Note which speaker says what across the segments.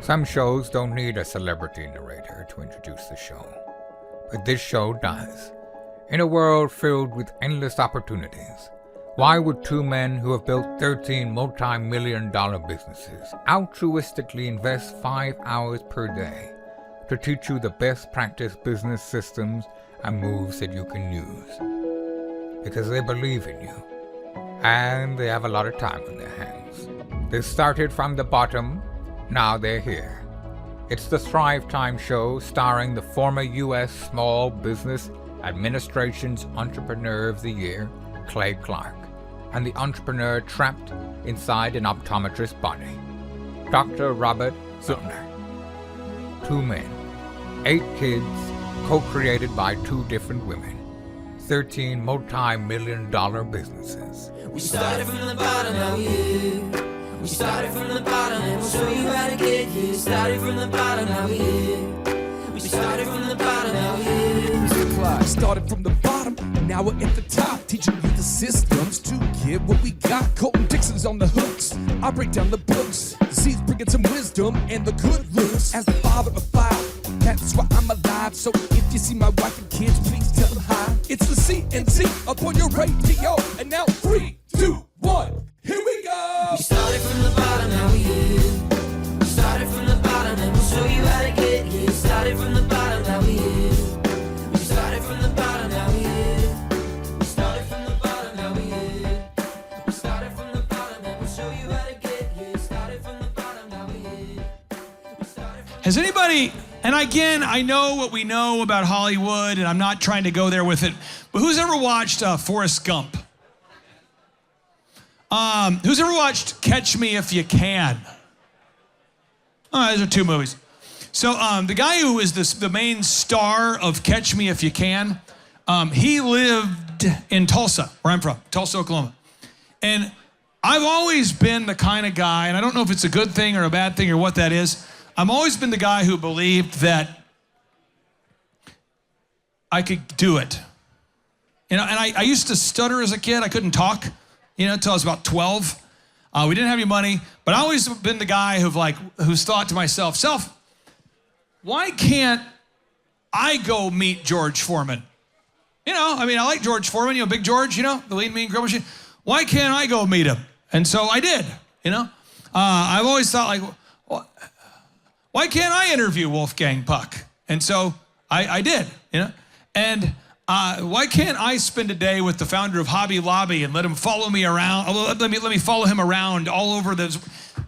Speaker 1: Some shows don't need a celebrity narrator to introduce the show, but this show does. In a world filled with endless opportunities, why would two men who have built 13 multi-million-dollar businesses altruistically invest 5 hours per day to teach you the best practice business systems and moves that you can use? Because they believe in you, and they have a lot of time on their hands. They started from the bottom, now they're here. It's the Thrivetime show starring the former U.S. Small Business Administration's Entrepreneur of the Year, Clay Clark, and the entrepreneur trapped inside an optometrist's body, Dr. Robert Zillner. 2 men, 8 kids, co-created by 2 different women, 13 multi-million-dollar businesses.
Speaker 2: We started from the bottom, now we're here. We started from the bottom, and we'll show you how to get here. Started from the bottom, now we're here. We started from the bottom, now we're here.
Speaker 3: Started from the bottom, and now we're at the top, teaching you the systems to get what we got. Colton Dixon's on the hooks, I break down the books. The seeds bringing some wisdom and the good looks. As the father of 5, that's why I'm alive. So if you see my wife and kids, please tell them hi. It's the CNC up on your radio, and now 3, 2, 1, here we go.
Speaker 2: We started from the bottom, now we're here. We started from the bottom, and we'll show you how to get here. Started from the bottom, now we're here. We started from the bottom, now we're here. We started from the bottom, now we're here. We started from the bottom, and we'll show you how to get here. Started from the bottom, now we're here.
Speaker 4: Has anybody, and again, I know what we know about Hollywood, and I'm not trying to go there with it, but who's ever watched Forrest Gump? Who's ever watched Catch Me If You Can? Oh, those are 2 movies. So the guy who is the main star of Catch Me If You Can, he lived in Tulsa, where I'm from, Tulsa, Oklahoma. And I've always been the kind of guy, and I don't know if it's a good thing or a bad thing or what that is, I've always been the guy who believed that I could do it. You know, and I used to stutter as a kid. I couldn't talk, until I was about 12. We didn't have any money, but I always been the guy who's thought to myself, why can't I go meet George Foreman? I like George Foreman, Big George, the lean, mean, grill machine. Why can't I go meet him? And so I did, I've always thought why can't I interview Wolfgang Puck? And so I did, And why can't I spend a day with the founder of Hobby Lobby and let him follow me around? Let me follow him around all over those.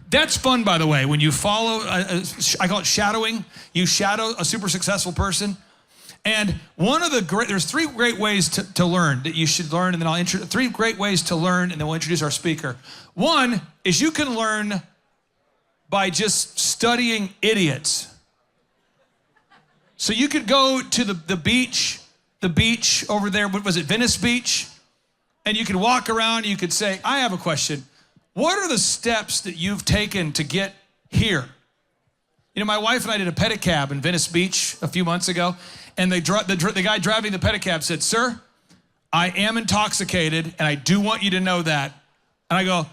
Speaker 4: That's fun, by the way, when you follow, I call it shadowing. You shadow a super successful person. And there's 3 great ways to learn that you should learn, and then 3 great ways to learn, and then we'll introduce our speaker. One is you can learn by just studying idiots. So you could go to the beach over there, what was it, Venice Beach? And you could walk around, and you could say, I have a question. What are the steps that you've taken to get here? My wife and I did a pedicab in Venice Beach a few months ago, and the guy driving the pedicab said, sir, I am intoxicated, and I do want you to know that. And I go,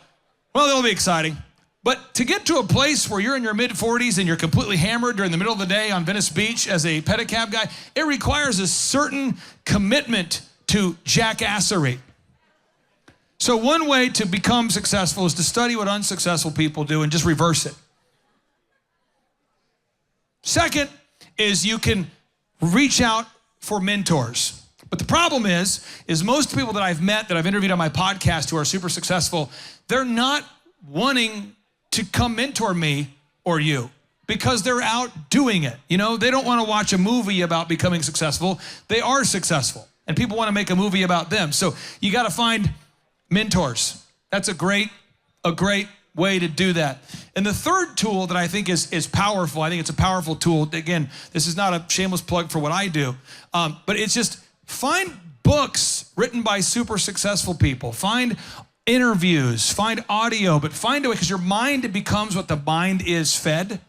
Speaker 4: well, that'll be exciting. But to get to a place where you're in your mid-40s and you're completely hammered during the middle of the day on Venice Beach as a pedicab guy, it requires a certain commitment to jackassery. So one way to become successful is to study what unsuccessful people do and just reverse it. Second is you can reach out for mentors. But the problem is most people that I've met, that I've interviewed on my podcast who are super successful, they're not wanting to come mentor me or you because they're out doing it. They don't want to watch a movie about becoming successful. They are successful, and people want to make a movie about them. So you got to find mentors. That's a great way to do that. And the third tool that I think is powerful, I think it's a powerful tool. Again, this is not a shameless plug for what I do, but it's just find books written by super successful people. Find interviews, find audio, but find a way, because your mind becomes what the mind is fed.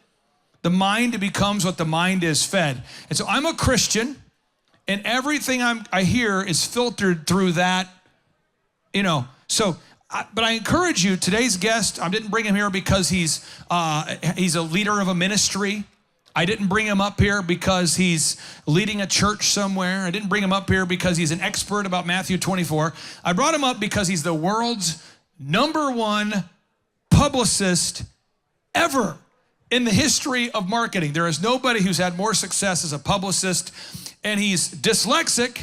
Speaker 4: The mind becomes what the mind is fed. And so I'm a Christian, and everything I hear is filtered through that, So But I encourage you, today's guest, I didn't bring him here because he's a leader of a ministry. I didn't bring him up here because he's leading a church somewhere. I didn't bring him up here because he's an expert about Matthew 24. I brought him up because he's the world's #1 publicist ever in the history of marketing. There is nobody who's had more success as a publicist, and he's dyslexic,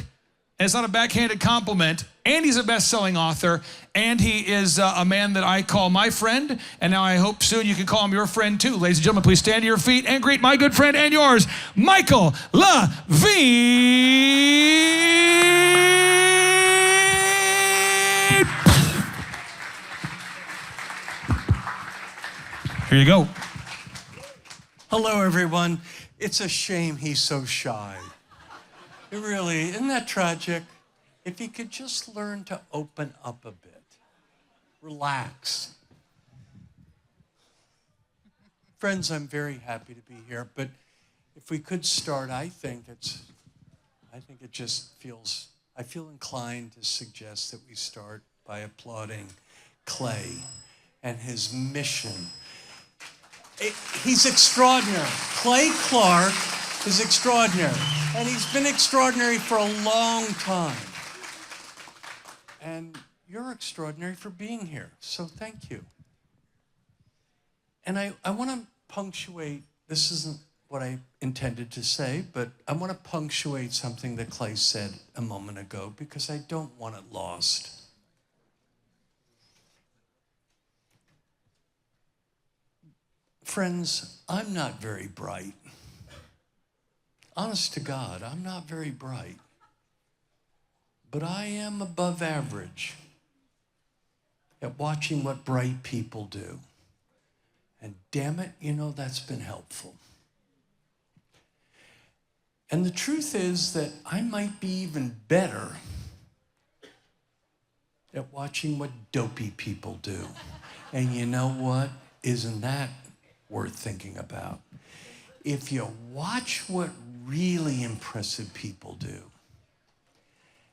Speaker 4: and it's not a backhanded compliment, and he's a best-selling author, and he is a man that I call my friend, and now I hope soon you can call him your friend too. Ladies and gentlemen, please stand to your feet and greet my good friend and yours, Michael Levine. Here you go.
Speaker 5: Hello, everyone. It's a shame he's so shy. It really, isn't that tragic? If he could just learn to open up a bit, relax. Friends, I'm very happy to be here, but if we could start, I think it just feels, I feel inclined to suggest that we start by applauding Clay and his mission. He's extraordinary. Clay Clark is extraordinary, and he's been extraordinary for a long time. And you're extraordinary for being here, so thank you. And I want to punctuate, this isn't what I intended to say, but I want to punctuate something that Clay said a moment ago because I don't want it lost. Friends, I'm not very bright. Honest to God, I'm not very bright. But I am above average at watching what bright people do. And damn it, that's been helpful. And the truth is that I might be even better at watching what dopey people do. And you know what? Isn't that worth thinking about? If you watch what really impressive people do,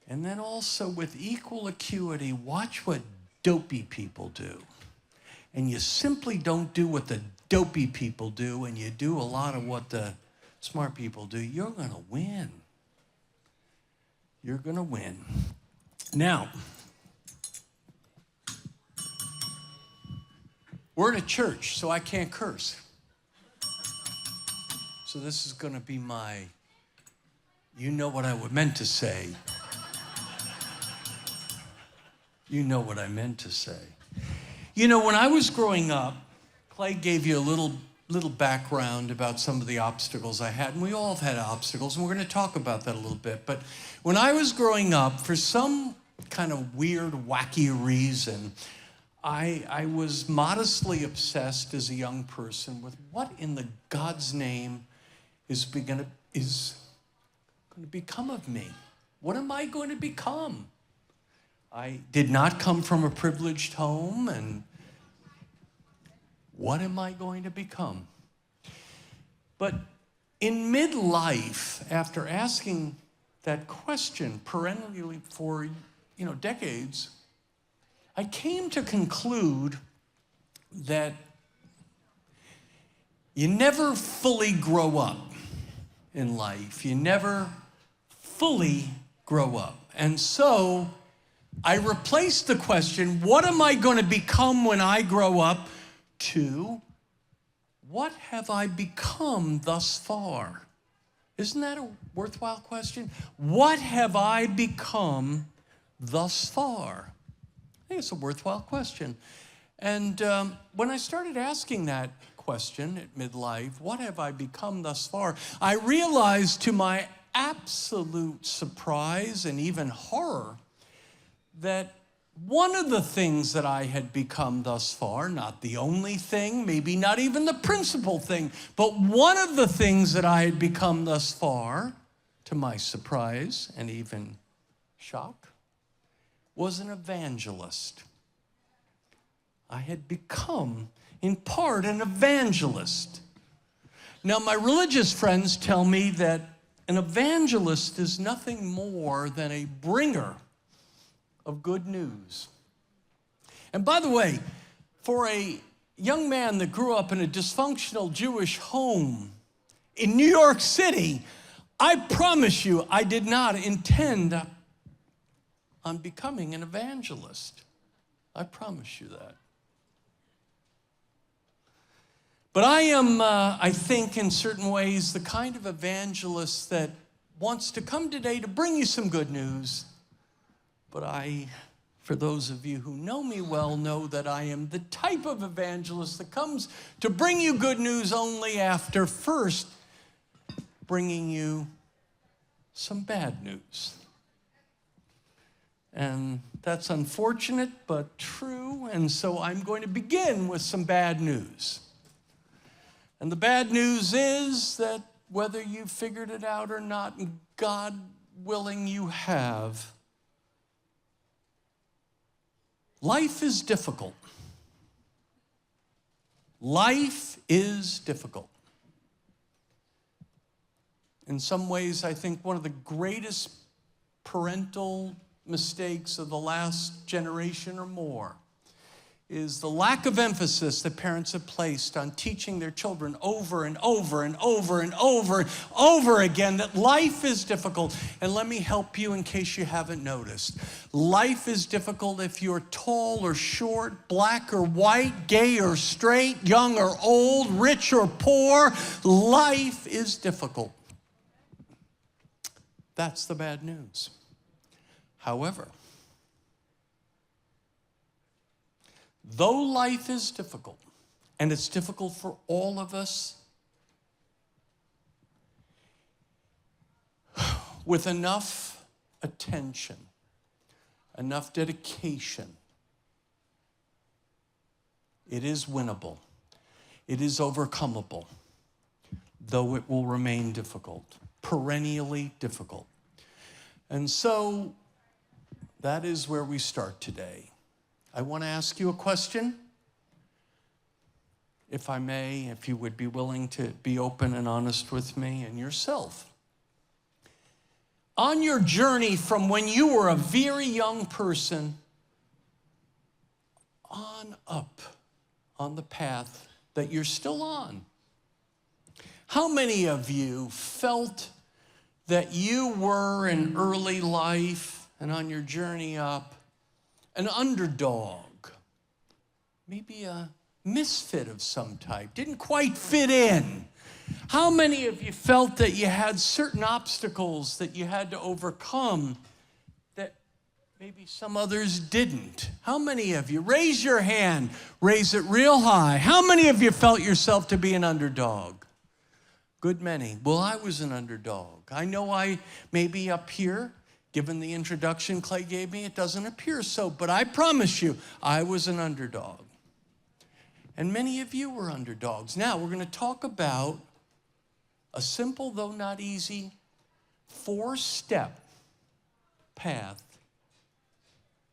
Speaker 5: and then also with equal acuity, watch what dopey people do, and you simply don't do what the dopey people do, and you do a lot of what the smart people do, you're going to win. You're going to win. Now, we're in a church, so I can't curse. So this is going to be my, you know what I meant to say. You know what I meant to say. When I was growing up, Clay gave you a little background about some of the obstacles I had, and we all have had obstacles, and we're going to talk about that a little bit. But when I was growing up, for some kind of weird, wacky reason, I was modestly obsessed as a young person with what in the God's name is going to become of me. What am I going to become? I did not come from a privileged home, and what am I going to become? But in midlife, after asking that question perennially for, decades, I came to conclude that you never fully grow up in life. You never fully grow up. And so I replaced the question, what am I going to become when I grow up, to what have I become thus far? Isn't that a worthwhile question? What have I become thus far? I think it's a worthwhile question. And when I started asking that question at midlife, what have I become thus far? I realized to my absolute surprise and even horror that one of the things that I had become thus far, not the only thing, maybe not even the principal thing, but one of the things that I had become thus far, to my surprise and even shock, was an evangelist. I had become, in part, an evangelist. Now, my religious friends tell me that an evangelist is nothing more than a bringer of good news. And by the way, for a young man that grew up in a dysfunctional Jewish home in New York City, I promise you, I did not intend on becoming an evangelist. I promise you that. But I am, I think, in certain ways, the kind of evangelist that wants to come today to bring you some good news. But for those of you who know me well, know that I am the type of evangelist that comes to bring you good news only after first bringing you some bad news. And that's unfortunate, but true. And so I'm going to begin with some bad news. And the bad news is that whether you figured it out or not, and God willing you have, life is difficult. Life is difficult. In some ways, I think one of the greatest parental mistakes of the last generation or more is the lack of emphasis that parents have placed on teaching their children over and over and over and over and over again that life is difficult. And let me help you in case you haven't noticed. Life is difficult if you're tall or short, black or white, gay or straight, young or old, rich or poor. Life is difficult. That's the bad news. However, though life is difficult, and it's difficult for all of us, with enough attention, enough dedication, it is winnable. It is overcomable, though it will remain difficult, perennially difficult. And so that is where we start today. I want to ask you a question. If I may, if you would be willing to be open and honest with me and yourself. On your journey from when you were a very young person on up on the path that you're still on, how many of you felt that you were in early life and on your journey up an underdog, maybe a misfit of some type, didn't quite fit in? How many of you felt that you had certain obstacles that you had to overcome that maybe some others didn't? How many of you? Raise your hand. Raise it real high. How many of you felt yourself to be an underdog? Good many. Well, I was an underdog. I know I may be up here. Given the introduction Clay gave me, it doesn't appear so, but I promise you, I was an underdog. And many of you were underdogs. Now, we're going to talk about a simple, though not easy, 4-step path.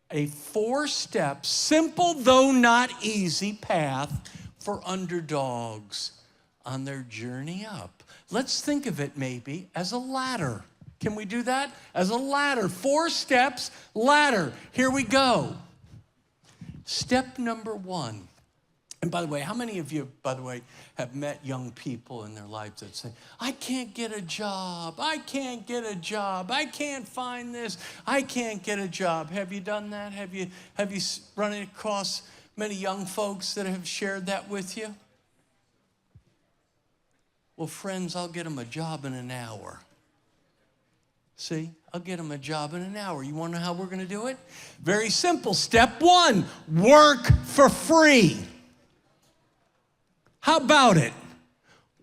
Speaker 5: A 4-step, simple, though not easy path for underdogs on their journey up. Let's think of it maybe as a ladder. Can we do that? As a ladder, 4 steps, ladder. Here we go. Step number 1. And by the way, how many of you, by the way, have met young people in their lives that say, I can't get a job, I can't get a job, I can't find this, I can't get a job. Have you done that? Have you run across many young folks that have shared that with you? Well, friends, I'll get them a job in an hour. See, I'll get them a job in an hour. You want to know how we're going to do it? Very simple. Step 1, work for free. How about it?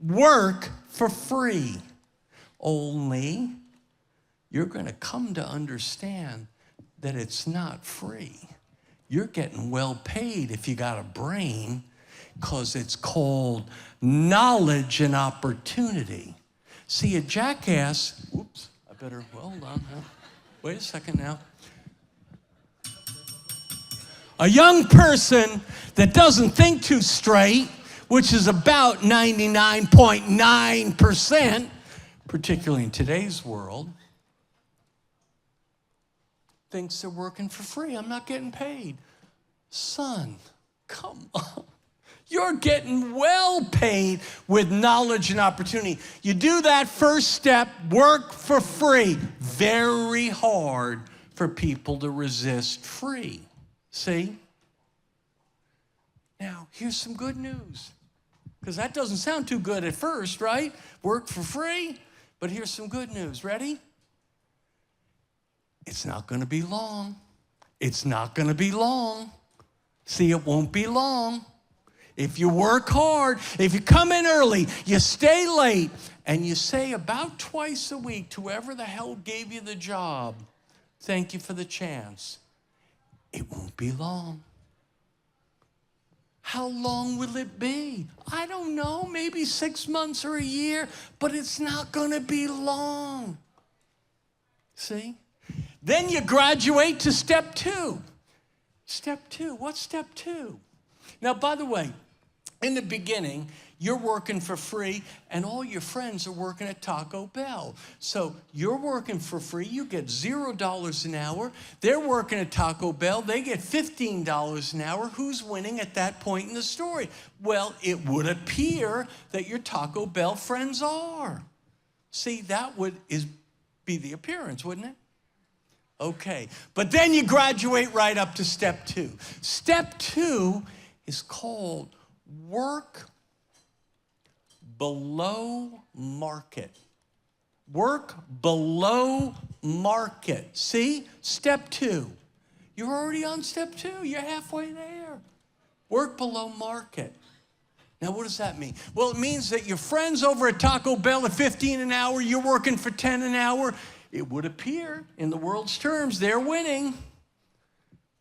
Speaker 5: Work for free. Only you're going to come to understand that it's not free. You're getting well paid if you got a brain, because it's called knowledge and opportunity. See, a jackass, whoops, I better, well, hold on now. Wait a second now. A young person that doesn't think too straight, which is about 99.9%, particularly in today's world, thinks they're working for free. I'm not getting paid. Son, come on. You're getting well paid with knowledge and opportunity. You do that first step, work for free. Very hard for people to resist free. See? Now, here's some good news. Because that doesn't sound too good at first, right? Work for free. But here's some good news. Ready? It's not going to be long. It's not going to be long. See, it won't be long. If you work hard, if you come in early, you stay late, and you say about twice a week to whoever the hell gave you the job, thank you for the chance, it won't be long. How long will it be? I don't know, maybe 6 months or a year, but it's not going to be long. See? Then you graduate to step 2. Step 2, what's step 2? Now, by the way, in the beginning, you're working for free, and all your friends are working at Taco Bell. So you're working for free, you get $0 an hour. They're working at Taco Bell, they get $15 an hour. Who's winning at that point in the story? Well, it would appear that your Taco Bell friends are. See, that would be the appearance, wouldn't it? Okay, but then you graduate right up to step 2. Step 2 is called work below market. Work below market. See? Step 2. You're already on step 2. You're halfway there. Work below market. Now, what does that mean? Well, it means that your friends over at Taco Bell at $15 an hour, you're working for $10 an hour. It would appear, in the world's terms, they're winning.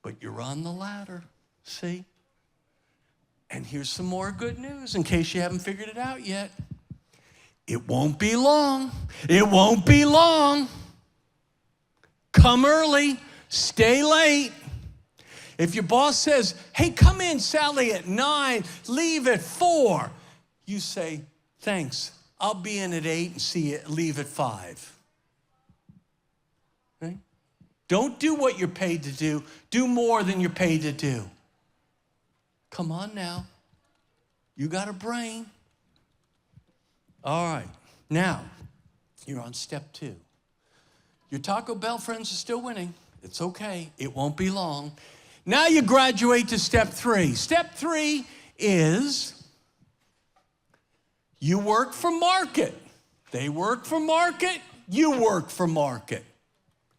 Speaker 5: But you're on the ladder. See? And here's some more good news in case you haven't figured it out yet. It won't be long. It won't be long. Come early, stay late. If your boss says, hey, come in, Sally, at 9, leave at 4, you say, thanks, I'll be in at 8 and see you, leave at 5. Right? Don't do what you're paid to do. Do more than you're paid to do. Come on now. You got a brain. All right. Now, you're on step 2. Your Taco Bell friends are still winning. It's okay. It won't be long. Now you graduate to step 3. Step 3 is you work for market. They work for market. You work for market.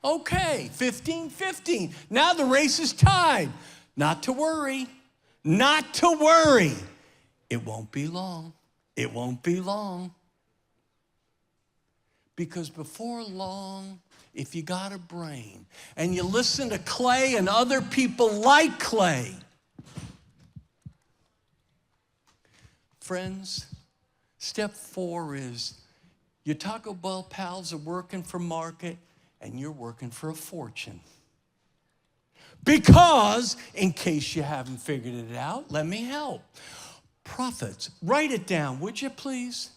Speaker 5: Okay, 15-15. Now the race is tied. Not to worry. Not to worry. It won't be long. It won't be long. Because before long, if you got a brain and you listen to Clay and other people like Clay, friends, step 4 is your Taco Bell pals are working for market and you're working for a fortune. Because, in case you haven't figured it out, let me help. Profits, write it down, would you please?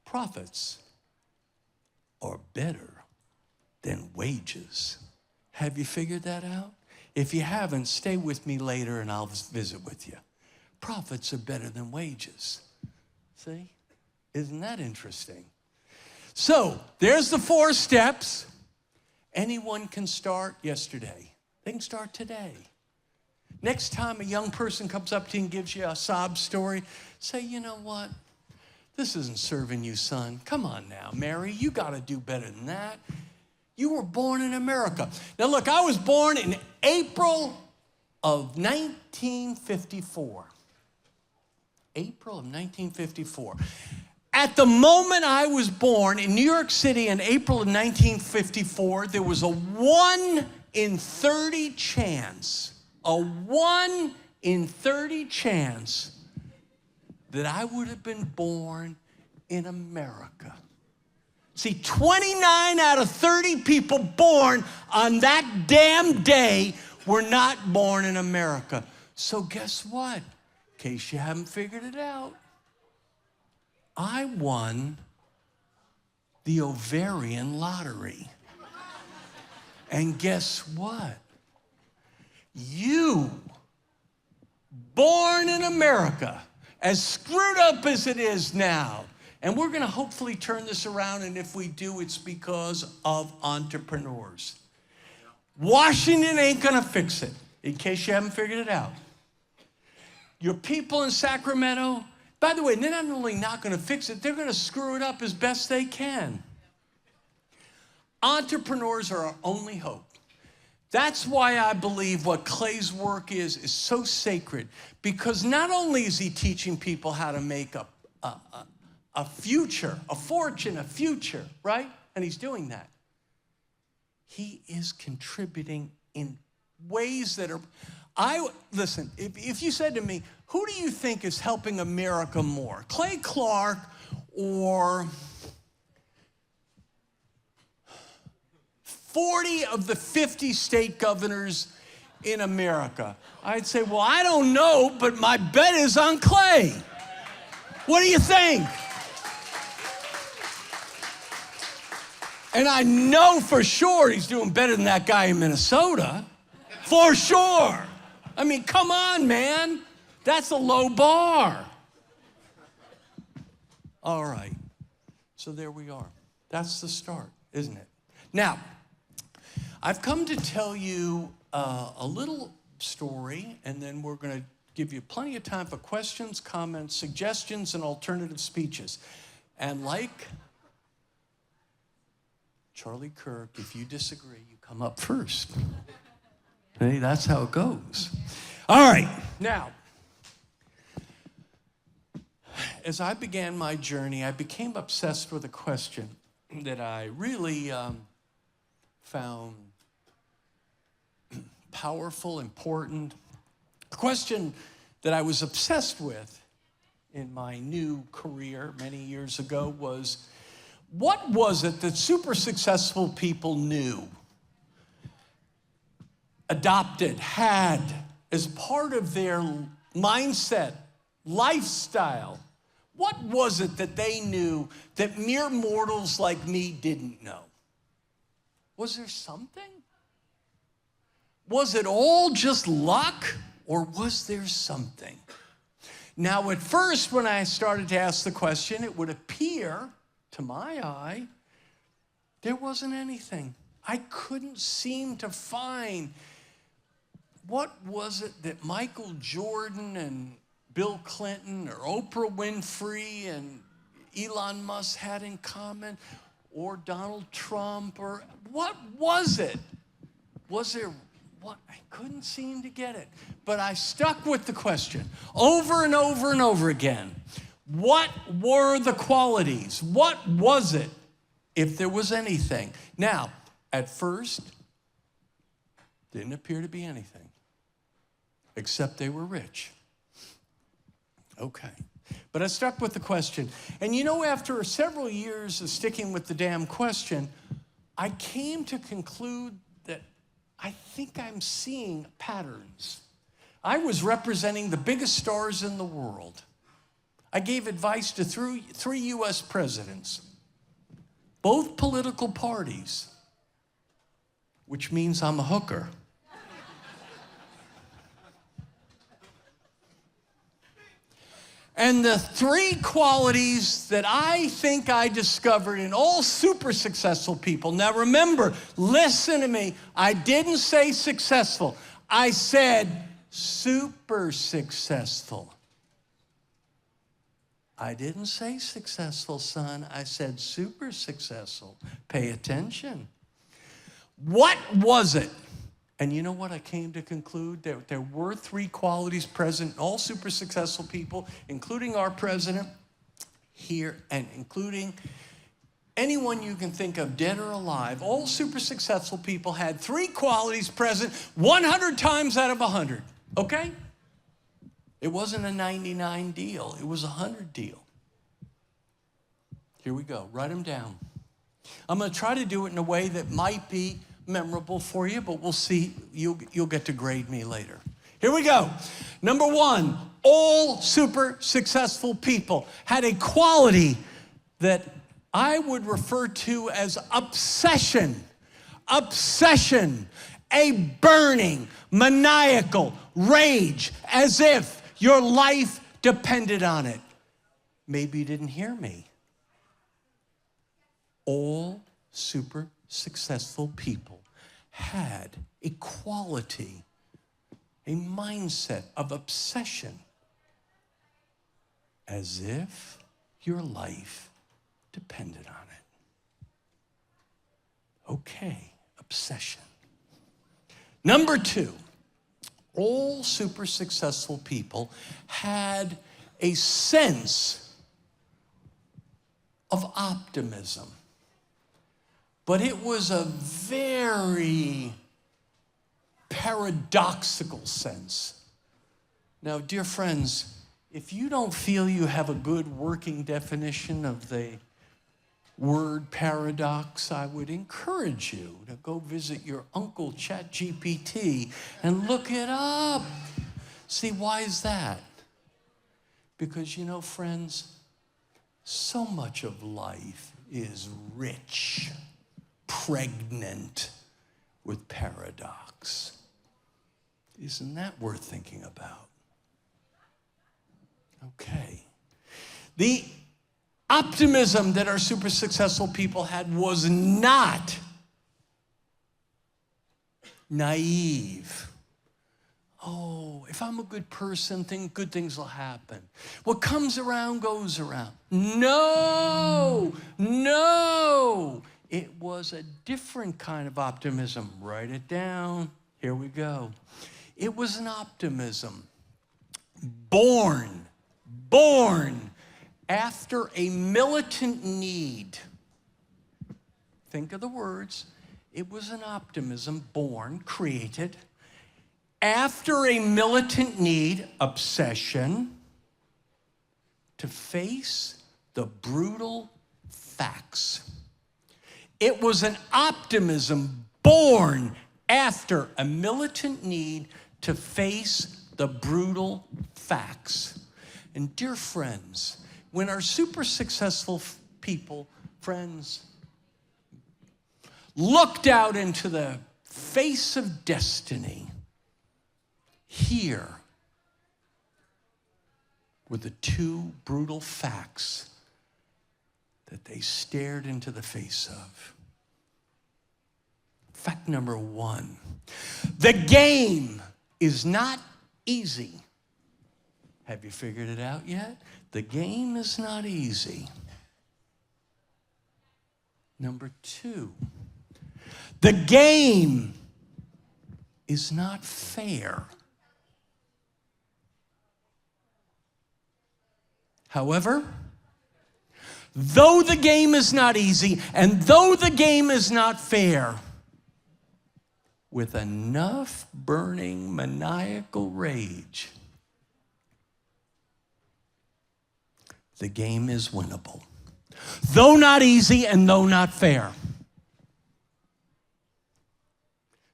Speaker 5: Profits are better than wages. Have you figured that out? If you haven't, stay with me later and I'll visit with you. Profits are better than wages. See? Isn't that interesting? So, there's the 4 steps. Anyone can start yesterday. They can start today. Next time a young person comes up to you and gives you a sob story, say, you know what? This isn't serving you, son. Come on now, Mary, you got to do better than that. You were born in America. Now look, I was born in April of 1954. April of 1954. At the moment I was born in New York City in April of 1954, there was a 1 in 30 chance, a 1 in 30 chance that I would have been born in America. See, 29 out of 30 people born on that damn day were not born in America. So guess what? In case you haven't figured it out, I won the ovarian lottery. And guess what? You born in America, as screwed up as it is now. And we're going to hopefully turn this around, and if we do, it's because of entrepreneurs. Washington ain't going to fix it, in case you haven't figured it out. Your people in Sacramento, by the way, they're not only not going to fix it, they're going to screw it up as best they can. Entrepreneurs are our only hope. That's why I believe what Clay's work is so sacred, because not only is he teaching people how to make a future, a fortune, a future, right? And he's doing that. He is contributing in ways that are, listen, if you said to me, who do you think is helping America more? Clay Clark or 40 of the 50 state governors in America? I'd say, well, I don't know, but my bet is on Clay. What do you think? And I know for sure he's doing better than that guy in Minnesota. For sure. I mean, come on, man. That's a low bar. All right. So there we are. That's the start, isn't it? Now, I've come to tell you a little story, and then we're going to give you plenty of time for questions, comments, suggestions, and alternative speeches. And like Charlie Kirk, if you disagree, you come up first. Hey, that's how it goes. All right. Now, as I began my journey, I became obsessed with a question that I really found powerful, important. A question that I was obsessed with in my new career many years ago was, what was it that super successful people knew, adopted, had as part of their mindset, lifestyle? What was it that they knew that mere mortals like me didn't know? Was there something? Was it all just luck, or was there something? Now, at first, when I started to ask the question, it would appear, to my eye, there wasn't anything. I couldn't seem to find what was it that Michael Jordan and Bill Clinton or Oprah Winfrey and Elon Musk had in common, or Donald Trump, or what was it? Was there what? I couldn't seem to get it. But I stuck with the question over and over and over again. What were the qualities? What was it, if there was anything? Now, at first, didn't appear to be anything, except they were rich. Okay. But I stuck with the question. And you know, after several years of sticking with the damn question, I came to conclude that I think I'm seeing patterns. I was representing the biggest stars in the world. I gave advice to three U.S. presidents, both political parties, which means I'm a hooker. And the three qualities that I think I discovered in all super successful people. Now remember, listen to me. I didn't say successful. I said super successful. I didn't say successful, son. I said super successful. Pay attention. What was it? And you know what I came to conclude? There were three qualities present in all super successful people, including our president here, and including anyone you can think of, dead or alive. All super successful people had three qualities present 100 times out of 100, okay? It wasn't a 99 deal. It was a 100 deal. Here we go. Write them down. I'm going to try to do it in a way that might be memorable for you, but we'll see. You'll get to grade me later. Here we go. Number one, all super successful people had a quality that I would refer to as obsession. Obsession. a burning, maniacal rage as if your life depended on it. Maybe you didn't hear me. All super successful people had a quality, a mindset of obsession, as if your life depended on it. Okay, obsession. Number two, all super successful people had a sense of optimism. But it was a very paradoxical sense. Now, dear friends, if you don't feel you have a good working definition of the word paradox, I would encourage you to go visit your uncle ChatGPT and look it up. See, why is that? Because, you know, friends, so much of life is rich, pregnant with paradox. Isn't that worth thinking about? Okay. The optimism that our super successful people had was not naive. Oh, if I'm a good person, good things will happen. What comes around goes around. No. It was a different kind of optimism. Write it down. Here we go. It was an optimism born after a militant need. Think of the words. It was an optimism born, created, after a militant need, obsession, to face the brutal facts. It was an optimism born after a militant need to face the brutal facts. And dear friends, when our super successful people, friends, looked out into the face of destiny, here were the two brutal facts that they stared into the face of. Fact number one, the game is not easy. Have you figured it out yet? The game is not easy. Number two, the game is not fair. However, though the game is not easy and though the game is not fair, with enough burning maniacal rage, the game is winnable. Though not easy and though not fair.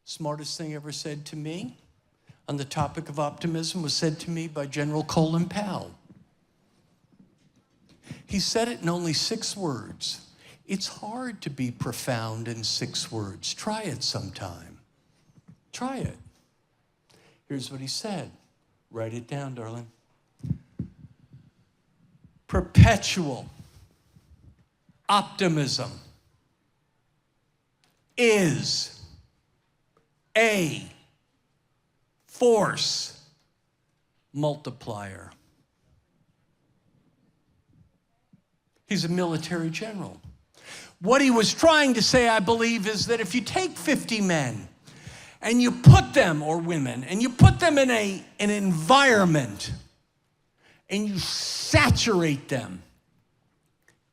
Speaker 5: Smartest thing ever said to me on the topic of optimism was said to me by General Colin Powell. He said it in only 6 words. It's hard to be profound in 6 words. Try it sometime. Try it. Here's what he said. Write it down, darling. Perpetual optimism is a force multiplier. He's a military general. What he was trying to say, I believe, is that if you take 50 men and you put them, or women, and you put them in an environment and you saturate them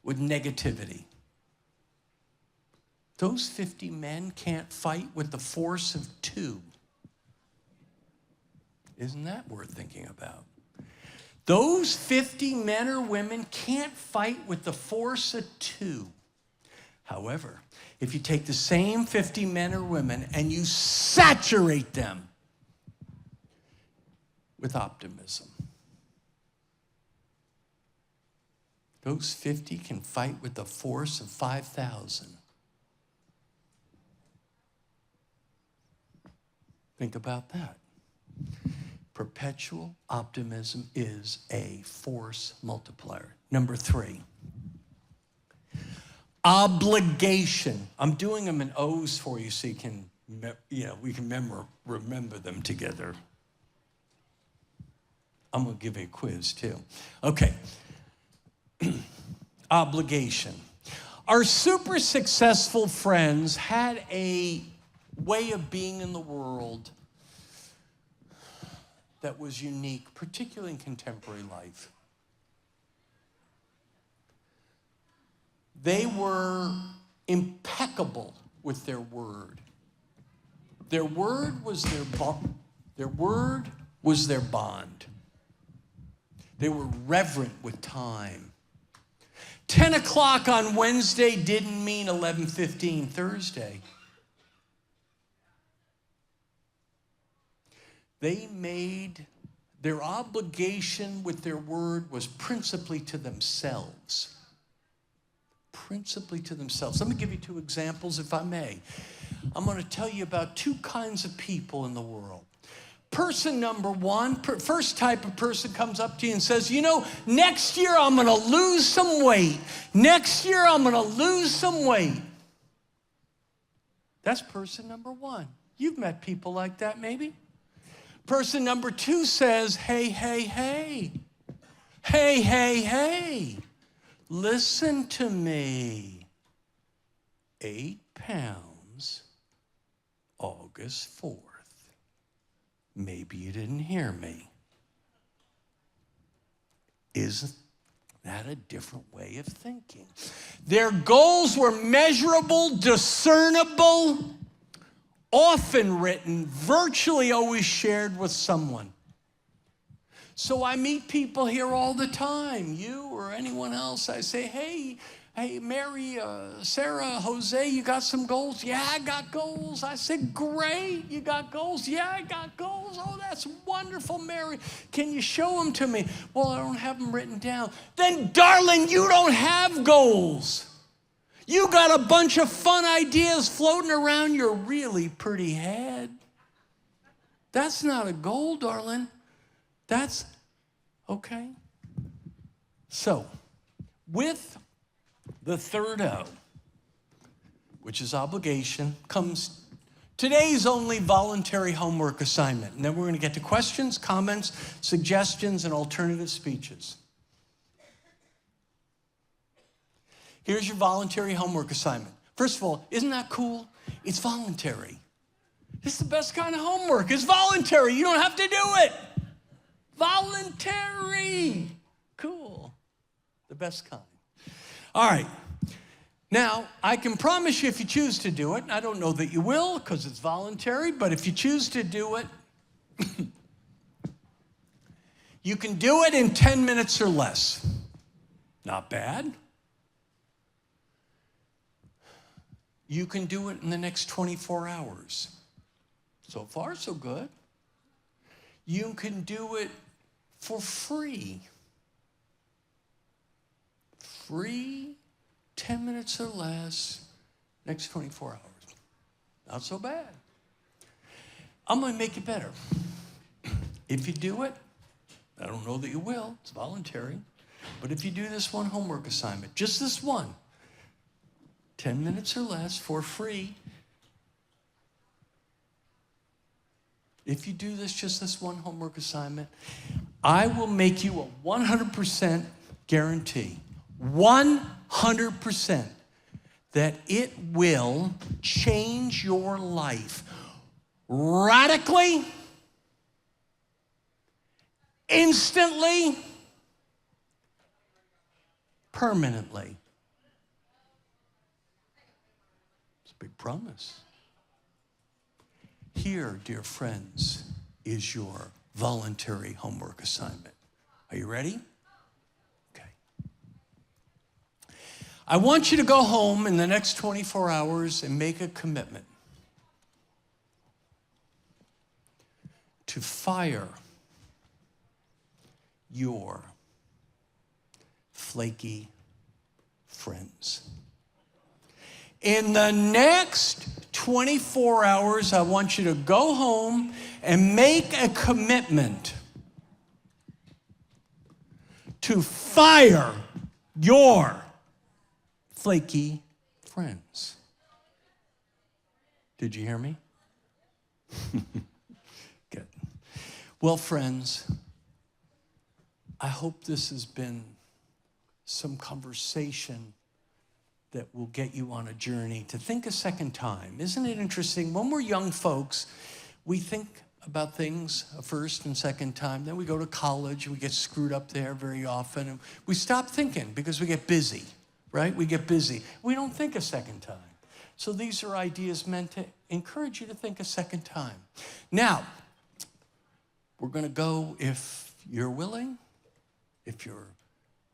Speaker 5: with negativity, those 50 men can't fight with the force of 2. Isn't that worth thinking about? Those 50 men or women can't fight with the force of 2. However, if you take the same 50 men or women and you saturate them with optimism, those 50 can fight with the force of 5,000. Think about that. Perpetual optimism is a force multiplier. Number 3, obligation. I'm doing them in O's for you so you can, we can remember them together. I'm going to give you a quiz too. Okay. Obligation. Our super successful friends had a way of being in the world that was unique, particularly in contemporary life. They were impeccable with their word. Their word was their word was their bond. They were reverent with time. 10 o'clock on Wednesday didn't mean 11:15 Thursday. They made their obligation with their word was principally to themselves. Principally to themselves. Let me give you 2 examples, if I may. I'm going to tell you about 2 kinds of people in the world. Person number 1, first type of person comes up to you and says, next year I'm going to lose some weight. Next year I'm going to lose some weight. That's person number 1. You've met people like that, maybe. Person number 2 says, hey, listen to me. 8 pounds, August 4th. Maybe you didn't hear me. Isn't that a different way of thinking? Their goals were measurable, discernible, often written, virtually always shared with someone. So I meet people here all the time, you or anyone else. I say, hey, Mary, Sarah, Jose, you got some goals? Yeah, I got goals. I said, great, you got goals? Yeah, I got goals. Oh, that's wonderful, Mary. Can you show them to me? Well, I don't have them written down. Then, darling, you don't have goals. You got a bunch of fun ideas floating around your really pretty head. That's not a goal, darling. That's okay. So, with the third O, which is obligation, comes today's only voluntary homework assignment. And then we're going to get to questions, comments, suggestions, and alternative speeches. Here's your voluntary homework assignment. First of all, isn't that cool? It's voluntary. This is the best kind of homework. It's voluntary. You don't have to do it. Voluntary. Cool. The best kind. All right. Now, I can promise you if you choose to do it, and I don't know that you will because it's voluntary, but if you choose to do it, you can do it in 10 minutes or less. Not bad. You can do it in the next 24 hours. So far, so good. You can do it for free. Free, 10 minutes or less, next 24 hours. Not so bad. I'm going to make it better. If you do it, I don't know that you will, it's voluntary, but if you do this one homework assignment, just this one, 10 minutes or less for free, if you do this, just this one homework assignment, I will make you a 100% guarantee, 100%, that it will change your life radically, instantly, permanently. It's a big promise. Here, dear friends, is your voluntary homework assignment. Are you ready? Okay. I want you to go home in the next 24 hours and make a commitment to fire your flaky friends. In the next 24 hours, I want you to go home and make a commitment to fire your flaky friends. Did you hear me? Good. Well, friends, I hope this has been some conversation that will get you on a journey to think a second time. Isn't it interesting? When we're young folks, we think about things a first and second time. Then we go to college, we get screwed up there very often, and we stop thinking because we get busy, right? We get busy. We don't think a second time. So these are ideas meant to encourage you to think a second time. Now, we're going to go, if you're willing, if you're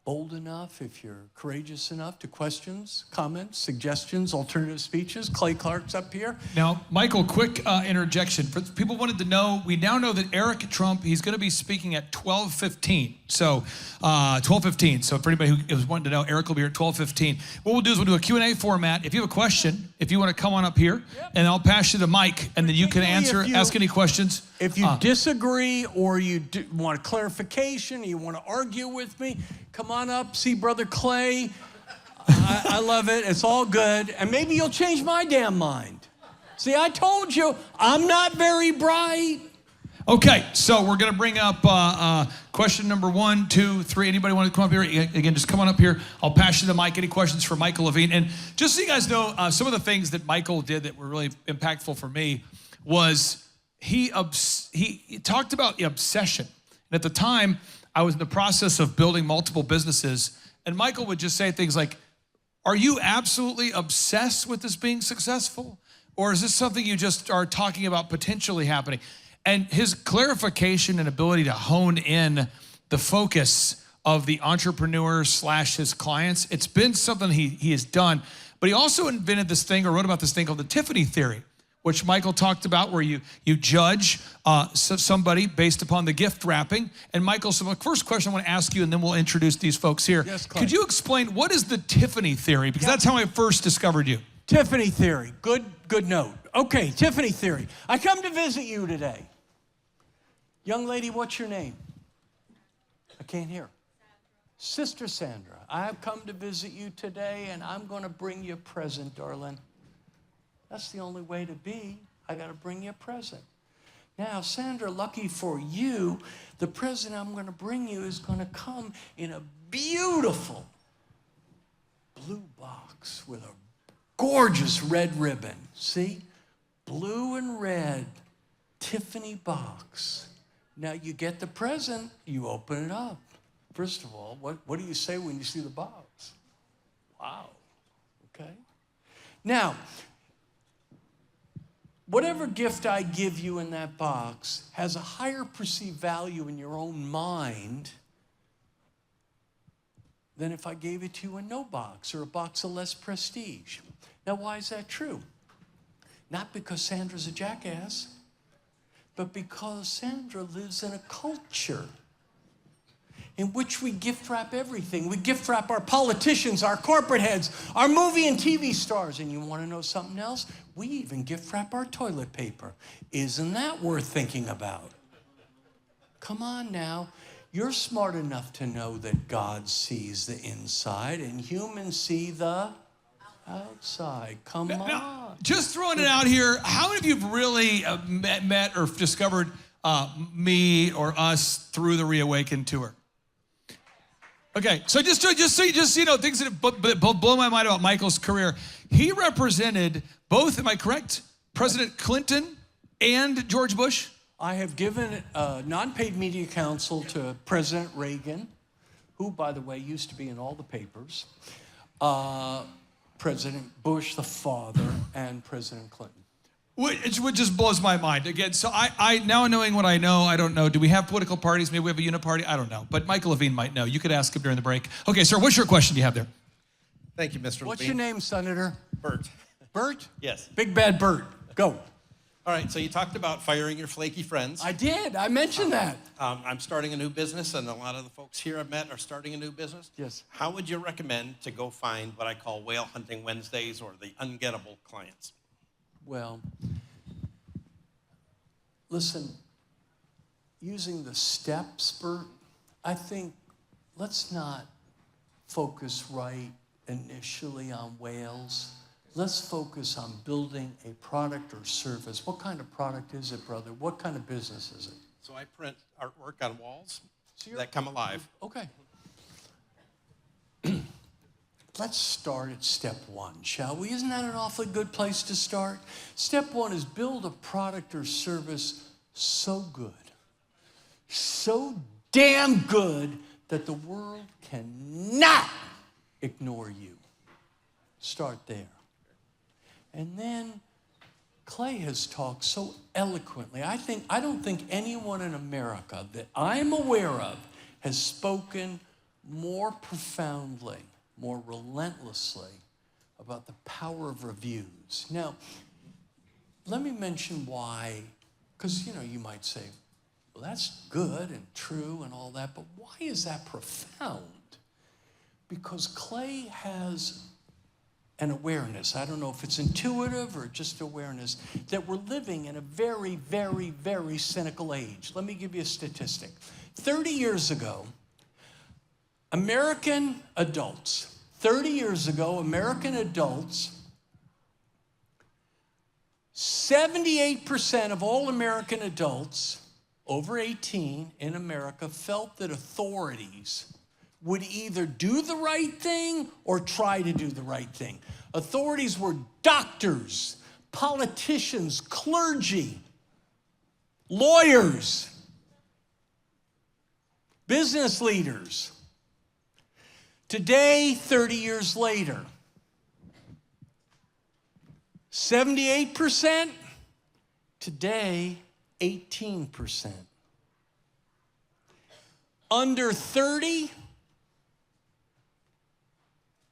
Speaker 5: bold enough, if you're courageous enough, to questions, comments, suggestions, alternative speeches. Clay Clark's up here.
Speaker 4: Now, Michael, quick interjection. For people wanted to know, we now know that Eric Trump, he's going to be speaking at 12:15. So 12:15. So for anybody who is wanting to know, Eric will be here at 12:15. What we'll do is we'll do a Q&A format. If you have a question, if you want to come on up here, and I'll pass you the mic, and then you can answer, ask any questions.
Speaker 5: If you disagree or you want a clarification, or you want to argue with me, come on up, see Brother Clay. I love it. It's all good. And maybe you'll change my damn mind. See, I told you, I'm not very bright.
Speaker 4: Okay, so we're going to bring up question number 1, 2, 3. Anybody want to come up here? Again, just come on up here. I'll pass you the mic. Any questions for Michael Levine? And just so you guys know, some of the things that Michael did that were really impactful for me was he talked about the obsession. And at the time, I was in the process of building multiple businesses, and Michael would just say things like, are you absolutely obsessed with this being successful? Or is this something you just are talking about potentially happening? And his clarification and ability to hone in the focus of the entrepreneur / his clients, it's been something he has done. But he also invented this thing, or wrote about this thing called the Tiffany theory, which Michael talked about, where you judge somebody based upon the gift wrapping. And Michael, so the first question I want to ask you, and then we'll introduce these folks here.
Speaker 5: Yes, Clay.
Speaker 4: Could you explain, what is the Tiffany theory? Because that's how I first discovered you.
Speaker 5: Tiffany theory. Good note. Okay, Tiffany theory. I come to visit you today. Young lady, what's your name? I can't hear. Sister Sandra. I've come to visit you today, and I'm going to bring you a present, darling. That's the only way to be. I got to bring you a present. Now, Sandra, lucky for you, the present I'm going to bring you is going to come in a beautiful blue box with a gorgeous red ribbon. See? Blue and red Tiffany box. Now, you get the present, you open it up. First of all, what do you say when you see the box? Wow. Okay? Now, whatever gift I give you in that box has a higher perceived value in your own mind than if I gave it to you in no box, or a box of less prestige. Now, why is that true? Not because Sandra's a jackass, but because Sandra lives in a culture in which we gift wrap everything. We gift wrap our politicians, our corporate heads, our movie and TV stars. And you want to know something else? We even gift wrap our toilet paper. Isn't that worth thinking about? Come on now. You're smart enough to know that God sees the inside and humans see the outside. Come on.
Speaker 4: Now, just throwing it out here, how many of you have really met or discovered me or us through the Reawaken tour? Okay, so just you know, things that blow my mind about Michael's career. He represented both, am I correct, President Clinton and George Bush?
Speaker 5: I have given non-paid media counsel to President Reagan, who, by the way, used to be in all the papers, President Bush, the father, and President Clinton.
Speaker 4: Which just blows my mind. Again, so I now knowing what I know, I don't know. Do we have political parties? Maybe we have a uniparty? I don't know. But Michael Levine might know. You could ask him during the break. Okay, sir, what's your question you have there?
Speaker 6: Thank you, Mr. Levine.
Speaker 5: What's your name, Senator?
Speaker 6: Bert.
Speaker 5: Bert?
Speaker 6: Yes.
Speaker 5: Big Bad Bert. Go.
Speaker 6: All right, so you talked about firing your flaky friends.
Speaker 5: I did. I mentioned that.
Speaker 6: I'm starting a new business, and a lot of the folks here I've met are starting a new business.
Speaker 5: Yes.
Speaker 6: How would you recommend to go find what I call Whale Hunting Wednesdays or the ungettable clients?
Speaker 5: Well, listen, using the steps, Bert, I think let's not focus right initially on whales. Let's focus on building a product or service. What kind of product is it, brother? What kind of business is it?
Speaker 6: So I print artwork on walls
Speaker 5: So you're-
Speaker 6: that come alive.
Speaker 5: Okay. Let's start at step one, shall we? Isn't that an awfully good place to start? Step one is build a product or service so good, so damn good that the world cannot ignore you. Start there. And then Clay has talked so eloquently. I don't think anyone in America that I'm aware of has spoken more profoundly, more relentlessly about the power of reviews. Now, let me mention why, because you might say, well, that's good and true and all that, but why is that profound? Because Clay has an awareness, I don't know if it's intuitive or just awareness, that we're living in a very, very, very cynical age. Let me give you a statistic. 30 years ago, American adults, 78% of all American adults over 18 in America felt that authorities would either do the right thing or try to do the right thing. Authorities were doctors, politicians, clergy, lawyers, business leaders. Today, 30 years later, 78%, today, 18%. Under 30,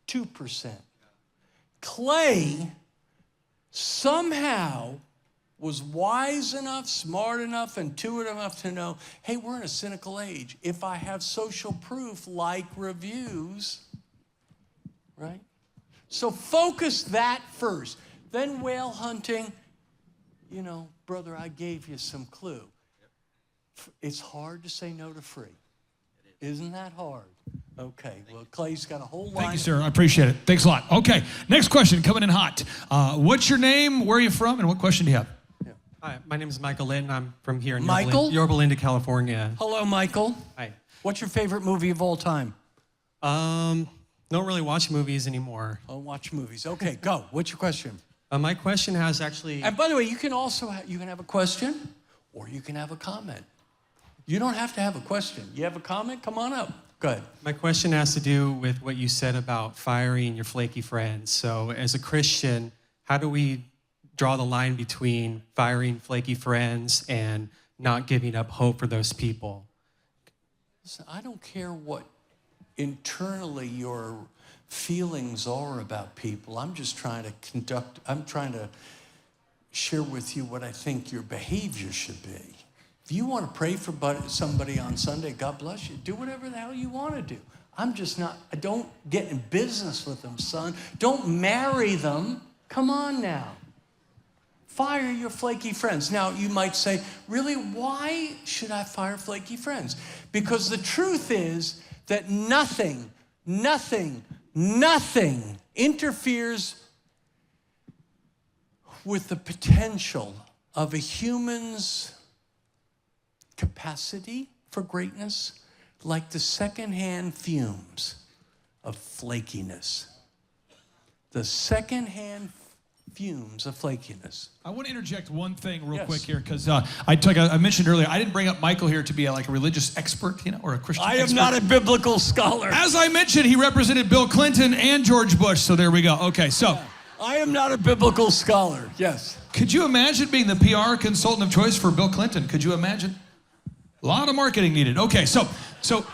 Speaker 5: 2%. Clay somehow was wise enough, smart enough, intuitive enough to know, hey, we're in a cynical age. If I have social proof like reviews, right? So focus that first. Then whale hunting, brother, I gave you some clue. It's hard to say no to free. Isn't that hard? Okay, well, Clay's got a whole line.
Speaker 4: Thank you, sir. I appreciate it. Thanks a lot. Okay, next question coming in hot. What's your name, where are you from, and what question do you have?
Speaker 7: Hi, my name is Michael Linton. I'm from here in
Speaker 5: Michael?
Speaker 7: Yorba Linda, California.
Speaker 5: Hello, Michael.
Speaker 7: Hi.
Speaker 5: What's your favorite movie of all time?
Speaker 7: Don't really watch movies anymore.
Speaker 5: Oh, watch movies. Okay, go. What's your question?
Speaker 7: My question has actually...
Speaker 5: And by the way, you can also you can have a question or you can have a comment. You don't have to have a question. You have a comment? Come on up. Go ahead.
Speaker 7: My question has to do with what you said about firing your flaky friends. So as a Christian, how do we draw the line between firing flaky friends and not giving up hope for those people?
Speaker 5: Listen, I don't care what internally your feelings are about people. I'm just trying to share with you what I think your behavior should be. If you want to pray for somebody on Sunday, God bless you. Do whatever the hell you want to do. I don't get in business with them, son. Don't marry them. Come on now. Fire your flaky friends. Now, you might say, really, why should I fire flaky friends? Because the truth is that nothing interferes with the potential of a human's capacity for greatness like the secondhand fumes of flakiness. The secondhand fumes of flakiness.
Speaker 4: I want to interject one thing real
Speaker 5: Yes.
Speaker 4: quick here, because I mentioned earlier, I didn't bring up Michael here to be like a religious expert, or a Christian expert.
Speaker 5: I am not a biblical scholar.
Speaker 4: As I mentioned, he represented Bill Clinton and George Bush, so there we go. Okay, so
Speaker 5: I am not a biblical scholar. Yes.
Speaker 4: could you imagine being the PR consultant of choice for Bill Clinton? Could you imagine? A lot of marketing needed. Okay, so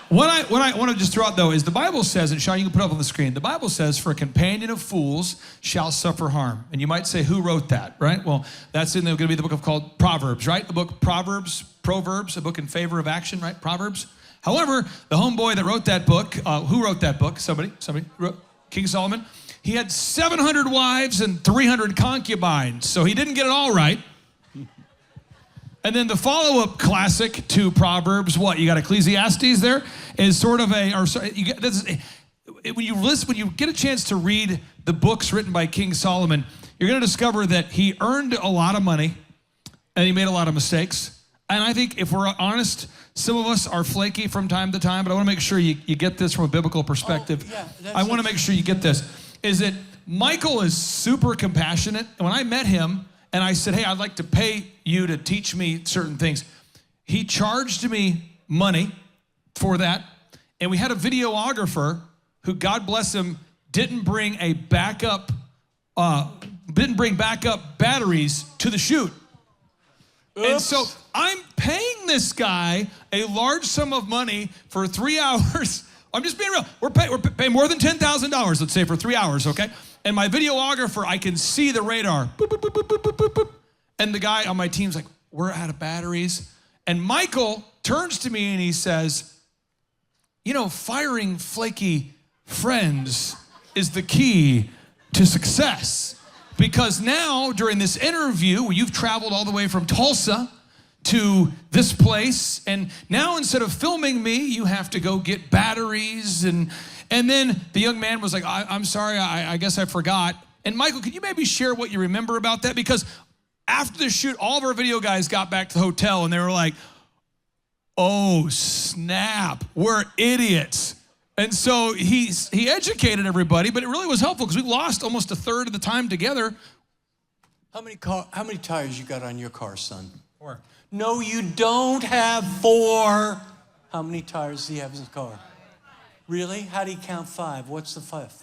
Speaker 4: what I want to just throw out, though, is the Bible says, and Sean, you can put it up on the screen, the Bible says, for a companion of fools shall suffer harm. And you might say, who wrote that, right? Well, that's going to be the book called Proverbs, right? The book Proverbs, a book in favor of action, right? Proverbs. However, the homeboy that wrote that book, who wrote that book? Somebody wrote, King Solomon. he had 700 wives and 300 concubines, so he didn't get it all right. And then the follow-up classic to Proverbs, what? You got Ecclesiastes there, is sort of when you get a chance to read the books written by King Solomon, you're going to discover that he earned a lot of money and he made a lot of mistakes. And I think if we're honest, some of us are flaky from time to time, but I want to make sure you get this from a biblical perspective. I want to make sure you get this, is that Michael is super compassionate. And when I met him and I said, hey, I'd like to pay you to teach me certain things, he charged me money for that. And we had a videographer who, God bless him, didn't bring backup batteries to the shoot. Oops. And so I'm paying this guy a large sum of money for 3 hours. I'm just being real. We're paying more than $10,000, let's say, for 3 hours, okay? And my videographer, I can see the radar. Boop, boop, boop, boop, boop, boop, boop. And the guy on my team's like, we're out of batteries. And Michael turns to me and he says, you know, firing flaky friends is the key to success. Because now, during this interview, where you've traveled all the way from Tulsa to this place, and now instead of filming me, you have to go get batteries. And then the young man was like, I'm sorry, I guess I forgot. And Michael, can you maybe share what you remember about that? Because after the shoot, all of our video guys got back to the hotel, and they were like, oh, snap, we're idiots. And so he educated everybody, but it really was helpful because we lost almost a third of the time together.
Speaker 5: How many tires you got on your car, son?
Speaker 4: 4.
Speaker 5: No, you don't have 4. How many tires do you have in his car? Really? How do you count 5? What's the 5th?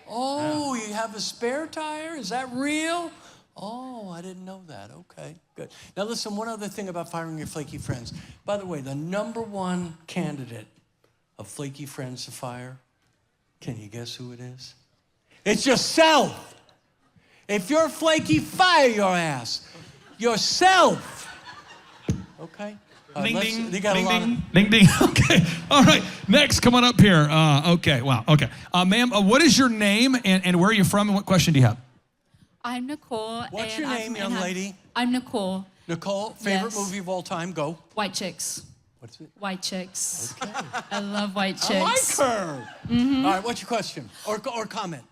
Speaker 5: Oh, you have a spare tire? Is that real? Oh, I didn't know that. Okay, good. Now listen, one other thing about firing your flaky friends. By the way, the #1 candidate of flaky friends to fire, can you guess who it is? It's yourself. If you're flaky, fire your ass. Yourself. Okay?
Speaker 4: Ding, ding,
Speaker 5: they got
Speaker 4: ding,
Speaker 5: a lot
Speaker 4: ding, ding, ding. Okay, all right. Next, come on up here. Okay, wow, okay. Ma'am, what is your name and where are you from and what question do you have?
Speaker 8: I'm Nicole.
Speaker 5: What's your name, young lady?
Speaker 8: I'm Nicole.
Speaker 5: Nicole, favorite
Speaker 8: Yes.
Speaker 5: movie of all time, go.
Speaker 8: White Chicks.
Speaker 5: What's it?
Speaker 8: White Chicks.
Speaker 5: Okay.
Speaker 8: I love White
Speaker 5: I like
Speaker 8: Chicks.
Speaker 5: her. All right, what's your question or comment?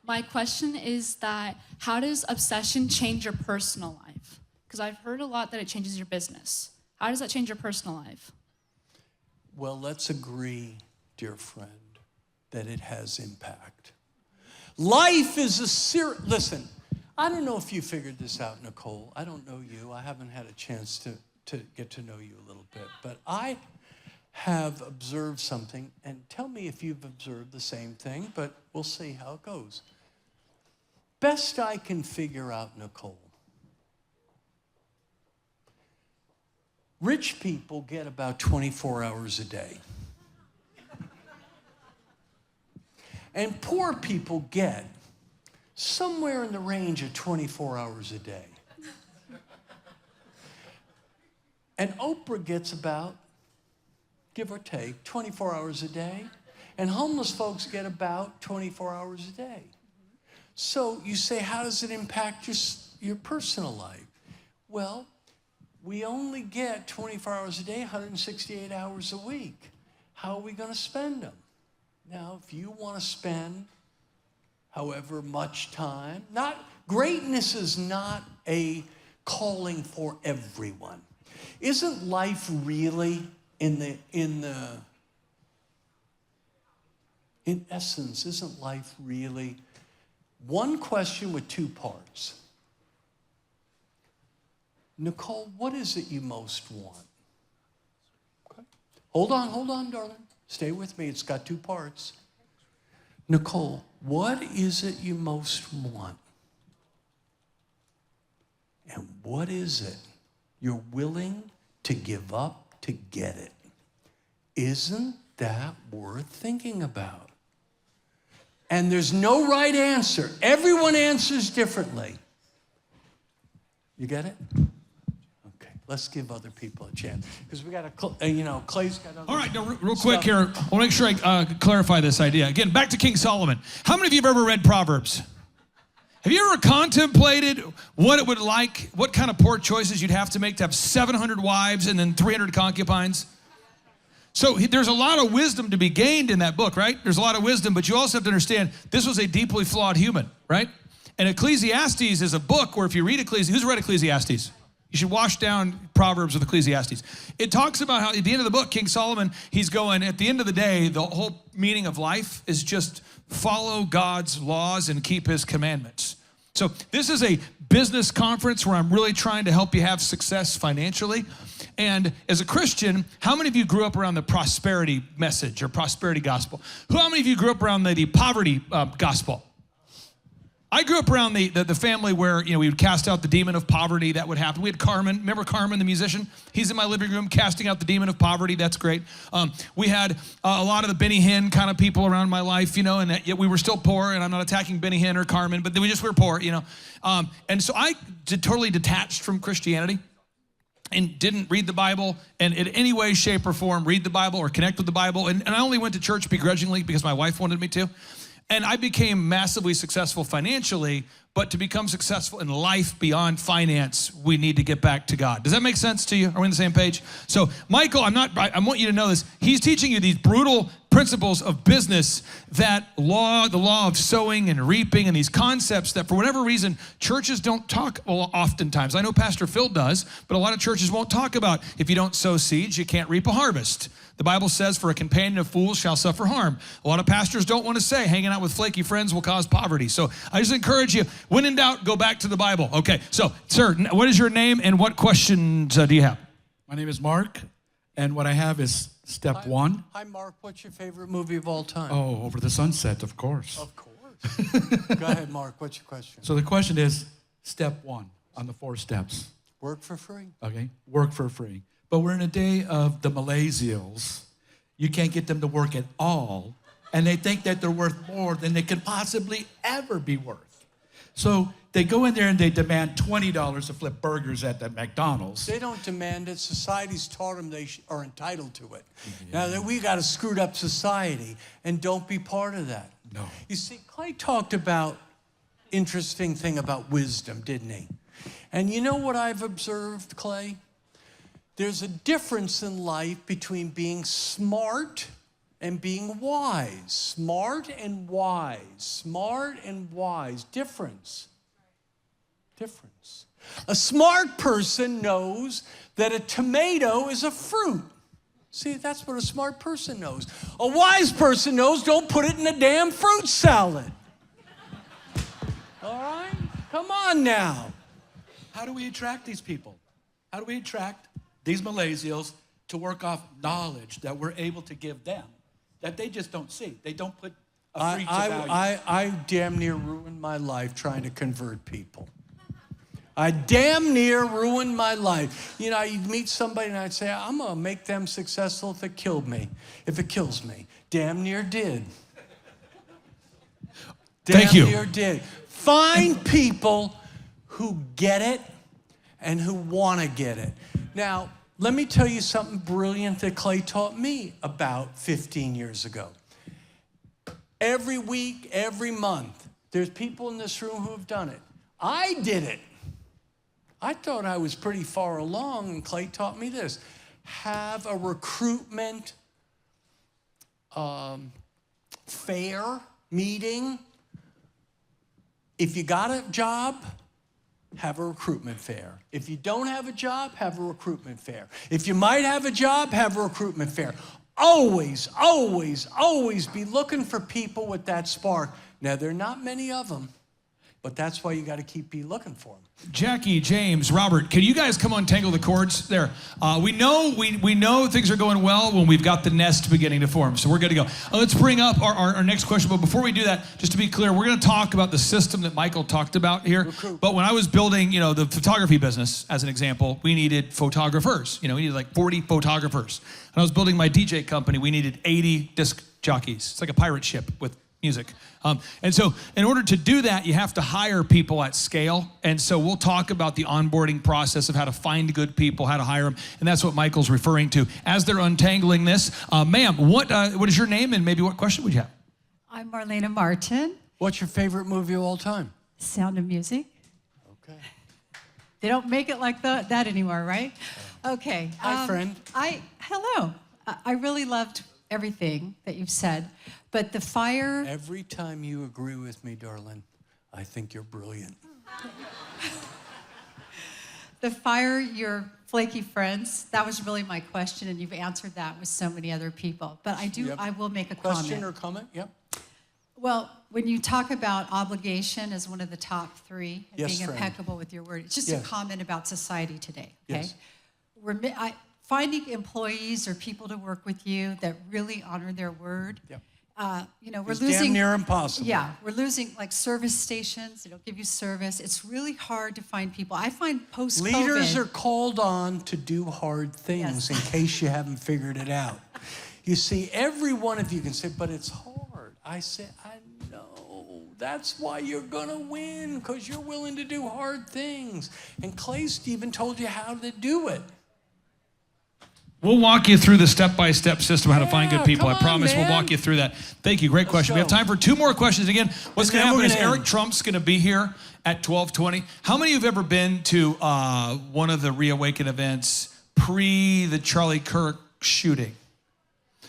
Speaker 8: My question is that how does obsession change your personal life? Because I've heard a lot that it changes your business. How does that change your personal life?
Speaker 5: Well, let's agree, dear friend, that it has impact. Life is listen, I don't know if you figured this out, Nicole. I don't know you. I haven't had a chance to get to know you a little bit. But I have observed something, and tell me if you've observed the same thing, but we'll see how it goes. Best I can figure out, Nicole, rich people get about 24 hours a day. And poor people get somewhere in the range of 24 hours a day. And Oprah gets about, give or take, 24 hours a day. And homeless folks get about 24 hours a day. So you say, how does it impact your personal life? Well, we only get 24 hours a day, 168 hours a week. How are we going to spend them? Now, if you want to spend however much time, greatness is not a calling for everyone. Isn't life really in essence, isn't life really one question with 2 parts? Nicole, what is it you most want? Okay. Hold on, darling. Stay with me. It's got 2 parts. Nicole, what is it you most want? And what is it you're willing to give up to get it? Isn't that worth thinking about? And there's no right answer. Everyone answers differently. You get it? Okay. Let's give other people a chance. Because we got Clay's got other
Speaker 4: All right, now, real quick
Speaker 5: stuff.
Speaker 4: here, I want to make sure I clarify this idea. Again, back to King Solomon. How many of you have ever read Proverbs? Have you ever contemplated what it would like, what kind of poor choices you'd have to make to have 700 wives and then 300 concubines? So there's a lot of wisdom to be gained in that book, right? There's a lot of wisdom, but you also have to understand this was a deeply flawed human, right? And Ecclesiastes is a book where if you read Ecclesiastes, who's read Ecclesiastes? You should wash down Proverbs with Ecclesiastes. It talks about how at the end of the book, King Solomon, he's going, at the end of the day, the whole meaning of life is just follow God's laws and keep his commandments. So this is a business conference where I'm really trying to help you have success financially. And as a Christian, how many of you grew up around the prosperity message or prosperity gospel? How many of you grew up around the poverty gospel? I grew up around the family where, we would cast out the demon of poverty. That would happen. We had Carmen. Remember Carmen, the musician? He's in my living room casting out the demon of poverty. That's great. We had a lot of the Benny Hinn kind of people around my life, and yet we were still poor. And I'm not attacking Benny Hinn or Carmen, but we were poor, And so I totally detached from Christianity and didn't read the Bible and in any way, shape, or form read the Bible or connect with the Bible. And I only went to church begrudgingly because my wife wanted me to. And I became massively successful financially, but to become successful in life beyond finance, we need to get back to God. Does that make sense to you? Are we on the same page? So Michael, I want you to know this. He's teaching you these brutal principles of business, the law of sowing and reaping, and these concepts that for whatever reason, churches don't talk oftentimes. I know Pastor Phil does, but a lot of churches won't talk about if you don't sow seeds, you can't reap a harvest. The Bible says, for a companion of fools shall suffer harm. A lot of pastors don't want to say hanging out with flaky friends will cause poverty. So I just encourage you, when in doubt, go back to the Bible. Okay, so, sir, what is your name and what questions do you have?
Speaker 9: My name is Mark, and what I have is step one.
Speaker 5: Hi, Mark. What's your favorite movie of all time?
Speaker 9: Oh, Over the Sunset, of course.
Speaker 5: Of course. Go ahead, Mark. What's your question?
Speaker 9: So the question is step one on the 4 steps.
Speaker 5: Work for free.
Speaker 9: Okay, work for free. But we're in a day of the millennials. You can't get them to work at all, and they think that they're worth more than they can possibly ever be worth. So they go in there and they demand $20 to flip burgers at the McDonald's.
Speaker 5: They don't demand it. Society's taught them they are entitled to it. Yeah. Now, we got a screwed up society, and don't be part of that.
Speaker 9: No.
Speaker 5: You see, Clay talked about interesting thing about wisdom, didn't he? And you know what I've observed, Clay? There's a difference in life between being smart and being wise. Smart and wise. Smart and wise. Difference. Difference. A smart person knows that a tomato is a fruit. See, that's what a smart person knows. A wise person knows don't put it in a damn fruit salad. All right? Come on now.
Speaker 9: How do we attract these people? How do we attract these millennials to work off knowledge that we're able to give them that they just don't see? They don't put a free value.
Speaker 5: I damn near ruined my life trying to convert people. I damn near ruined my life. You'd meet somebody and I'd say, I'm going to make them successful if it kills me. Damn near did.
Speaker 4: Thank you.
Speaker 5: Damn near did. Find people who get it and who want to get it. Now, let me tell you something brilliant that Clay taught me about 15 years ago. Every week, every month, there's people in this room who have done it. I did it. I thought I was pretty far along, and Clay taught me this. Have a recruitment fair meeting. If you got a job, have a recruitment fair. If you don't have a job, have a recruitment fair. If you might have a job, have a recruitment fair. Always, always, always be looking for people with that spark. Now, there are not many of them, but that's why you got to keep looking for them.
Speaker 4: Jackie, James, Robert, can you guys come untangle the cords there? We know things are going well when we've got the nest beginning to form, so we're good to go. Let's bring up our next question, but before we do that, just to be clear, we're going to talk about the system that Michael talked about here. But when I was building, the photography business, as an example, we needed photographers. We needed like 40 photographers. When I was building my DJ company, we needed 80 disc jockeys. It's like a pirate ship with music. And so in order to do that, you have to hire people at scale. And so we'll talk about the onboarding process of how to find good people, how to hire them. And that's what Michael's referring to. As they're untangling this, ma'am, what is your name and maybe what question would you have?
Speaker 10: I'm Marlena Martin,
Speaker 5: What's your favorite movie of all time?
Speaker 10: Sound of Music.
Speaker 5: Okay.
Speaker 10: They don't make it like that anymore, right? Okay.
Speaker 5: Hi, friend.
Speaker 10: Hello. I really loved everything that you've said, but the fire.
Speaker 5: Every time you agree with me, darling, I think you're brilliant.
Speaker 10: The fire your flaky friends, that was really my question, and you've answered that with so many other people. But I will make a
Speaker 5: Question
Speaker 10: comment.
Speaker 5: or comment? Yep.
Speaker 10: Well, when you talk about obligation as one of the top three, and
Speaker 5: Yes,
Speaker 10: being
Speaker 5: friend.
Speaker 10: impeccable with your word, it's just
Speaker 5: Yes.
Speaker 10: a comment about society today, okay?
Speaker 5: Yes.
Speaker 10: Finding employees or people to work with you that really honor their word.
Speaker 5: Yep.
Speaker 10: We're
Speaker 5: It's
Speaker 10: losing.
Speaker 5: damn near impossible.
Speaker 10: Yeah, we're losing like service stations. They don't give you service. It's really hard to find people. I find post-COVID.
Speaker 5: Leaders are called on to do hard things
Speaker 10: Yes.
Speaker 5: in case you haven't figured it out. You see, every one of you can say, but it's hard. I say, I know. That's why you're going to win, because you're willing to do hard things. And Clay Steven told you how to do it.
Speaker 4: We'll walk you through the step-by-step system, how to find
Speaker 5: Yeah,
Speaker 4: good people. I
Speaker 5: come on,
Speaker 4: promise we'll
Speaker 5: man.
Speaker 4: walk you through that. Thank you. Great question. We have
Speaker 5: go.
Speaker 4: time for 2 more questions. Again, what's
Speaker 5: And
Speaker 4: going to
Speaker 5: then we're
Speaker 4: happen is
Speaker 5: gonna
Speaker 4: Eric
Speaker 5: end.
Speaker 4: Trump's going to be here at 12:20. How many of you have ever been to one of the Reawaken events pre the Charlie Kirk shooting?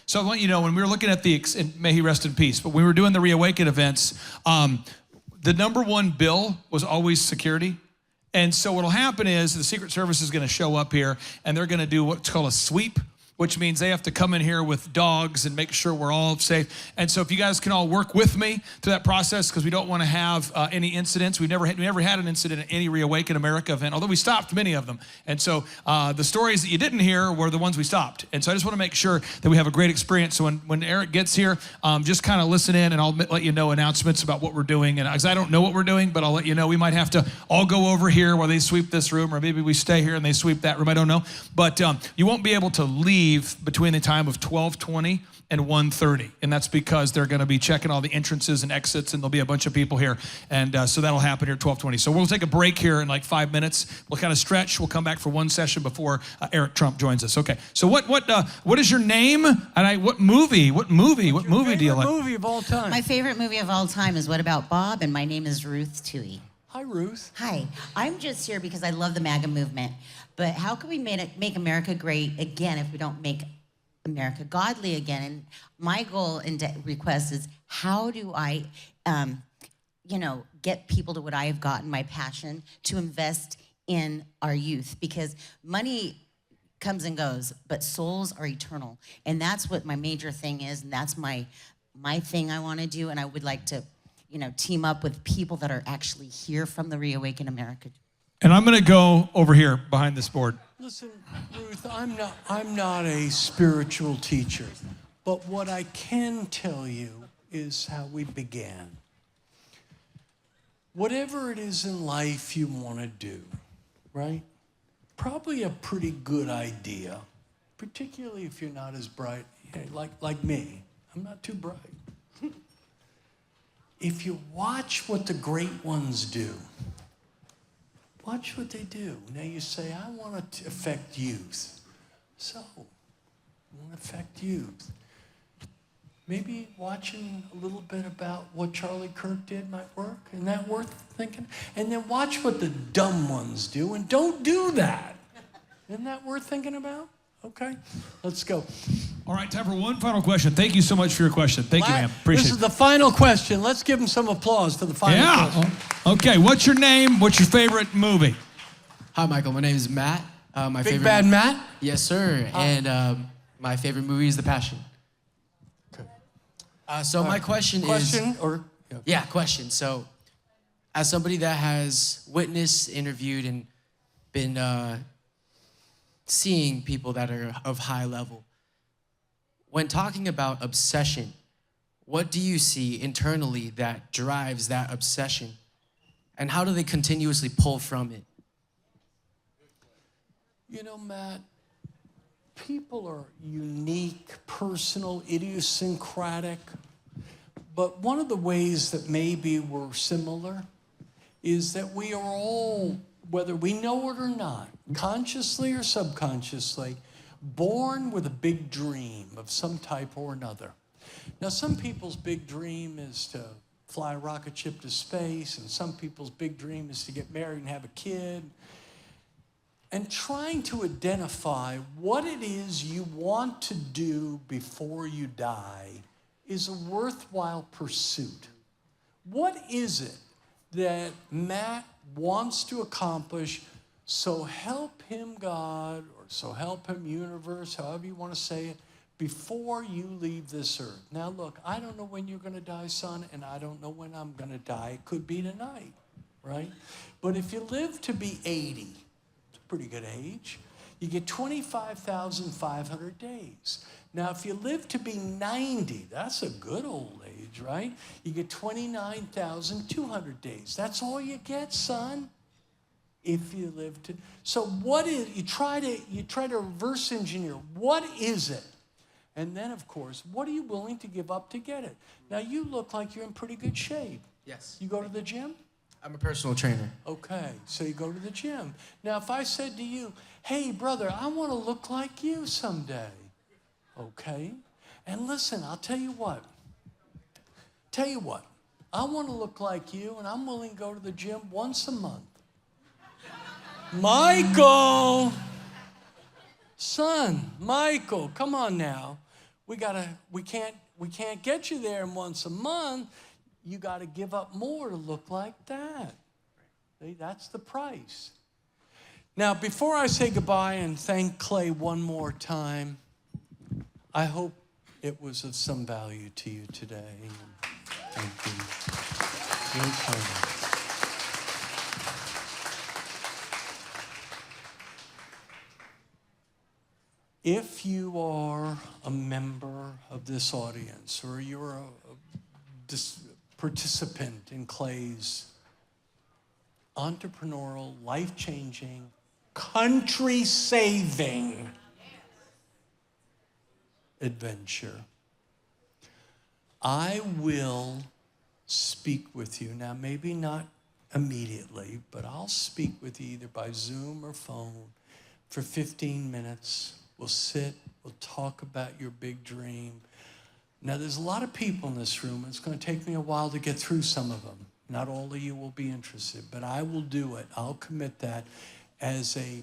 Speaker 4: So I want you to know, when we were looking at and may he rest in peace, but when we were doing the Reawaken events, the number one bill was always security. And so what'll happen is the Secret Service is going to show up here and they're going to do what's called a sweep, which means they have to come in here with dogs and make sure we're all safe. And so if you guys can all work with me through that process, because we don't want to have any incidents. We never had an incident at any Reawaken America event, although we stopped many of them. And so the stories that you didn't hear were the ones we stopped. And so I just want to make sure that we have a great experience. So when Eric gets here, just kind of listen in and I'll let you know announcements about what we're doing. And because I don't know what we're doing, but I'll let you know. We might have to all go over here while they sweep this room, or maybe we stay here and they sweep that room. I don't know. But you won't be able to leave between the time of 12:20 and 1:30, and that's because they're going to be checking all the entrances and exits, and there'll be a bunch of people here, and so that'll happen here at 12:20. So we'll take a break here in like 5 minutes. We'll kind of stretch. We'll come back for one session before Eric Trump joins us. Okay. So what is your name? And what movie do you like?
Speaker 5: Movie of all time.
Speaker 11: My favorite movie of all time is What About Bob? And my name is Ruth Toohey.
Speaker 5: Hi, Ruth.
Speaker 11: Hi, I'm just here because I love the MAGA movement. But how can we make America great again if we don't make America godly again? And my goal and request is, how do I, get people to what I have gotten, my passion, to invest in our youth? Because money comes and goes, but souls are eternal. And that's what my major thing is, and that's my thing I want to do. And I would like to, team up with people that are actually here from the Reawaken America.
Speaker 4: And I'm going to go over here behind this board.
Speaker 5: Listen, Ruth, I'm not a spiritual teacher, but what I can tell you is how we began. Whatever it is in life you want to do, right? Probably a pretty good idea, particularly if you're not as bright, like me. I'm not too bright. If you watch what the great ones do, watch what they do. Now you say, I want to affect youth. So, I want to affect youth. Maybe watching a little bit about what Charlie Kirk did might work. Isn't that worth thinking? And then watch what the dumb ones do, and don't do that. Isn't that worth thinking about? Okay, let's go.
Speaker 4: All right, time for one final question. Thank you so much for your question. Thank you, ma'am. Appreciate
Speaker 5: This is the final question. Let's give him some applause for the final question.
Speaker 4: Okay, what's your name? What's your favorite movie?
Speaker 12: Hi, Michael. My name is Matt. My
Speaker 5: Big
Speaker 12: favorite
Speaker 5: Bad Matt?
Speaker 12: Yes, sir. And my favorite movie is The Passion.
Speaker 5: Okay.
Speaker 12: So my question is...
Speaker 5: Question or...
Speaker 12: Yeah, question. So as somebody that has witnessed, interviewed, and been seeing people that are of high level, when talking about obsession, what do you see internally that drives that obsession? And how do they continuously pull from it?
Speaker 5: Matt, people are unique, personal, idiosyncratic, But one of the ways that maybe we're similar is that we are all, whether we know it or not, consciously or subconsciously, born with a big dream of some type or another. Now, some people's big dream is to fly a rocket ship to space, and some people's big dream is to get married and have a kid. And trying to identify what it is you want to do before you die is a worthwhile pursuit. What is it that Matt wants to accomplish, so help him God, or so help him universe, however you want to say it, before you leave this earth? Now look, I don't know when you're going to die, son, and I don't know when I'm going to die. It could be tonight, right? But if you live to be 80, it's a pretty good age, you get 25,500 days. Now, if you live to be 90, that's a good old age, right? You get 29,200 days. That's all you get, son, if you live to. So what is, you try to reverse engineer. What is it? And then, of course, what are you willing to give up to get it? Now, you look like you're in pretty good shape.
Speaker 12: Yes.
Speaker 5: You go to the gym?
Speaker 12: I'm a personal trainer.
Speaker 5: Okay, so you go to the gym. Now, if I said to you, hey, brother, I want to look like you someday. Okay? And listen, I'll tell you what. I want to look like you, and I'm willing to go to the gym once a month. Michael! Son, Michael, come on now. We can't get you there in once a month. You got to give up more to look like that. See, that's the price. Now, before I say goodbye and thank Clay one more time, I hope it was of some value to you today. Thank you. Your time. If you are a member of this audience, or you're a participant in Clay's entrepreneurial, life-changing, country-saving adventure, I will speak with you. Now, maybe not immediately, but I'll speak with you either by Zoom or phone for 15 minutes. We'll sit, we'll talk about your big dream. Now, there's a lot of people in this room. It's going to take me a while to get through some of them. Not all of you will be interested, but I will do it. I'll commit that as a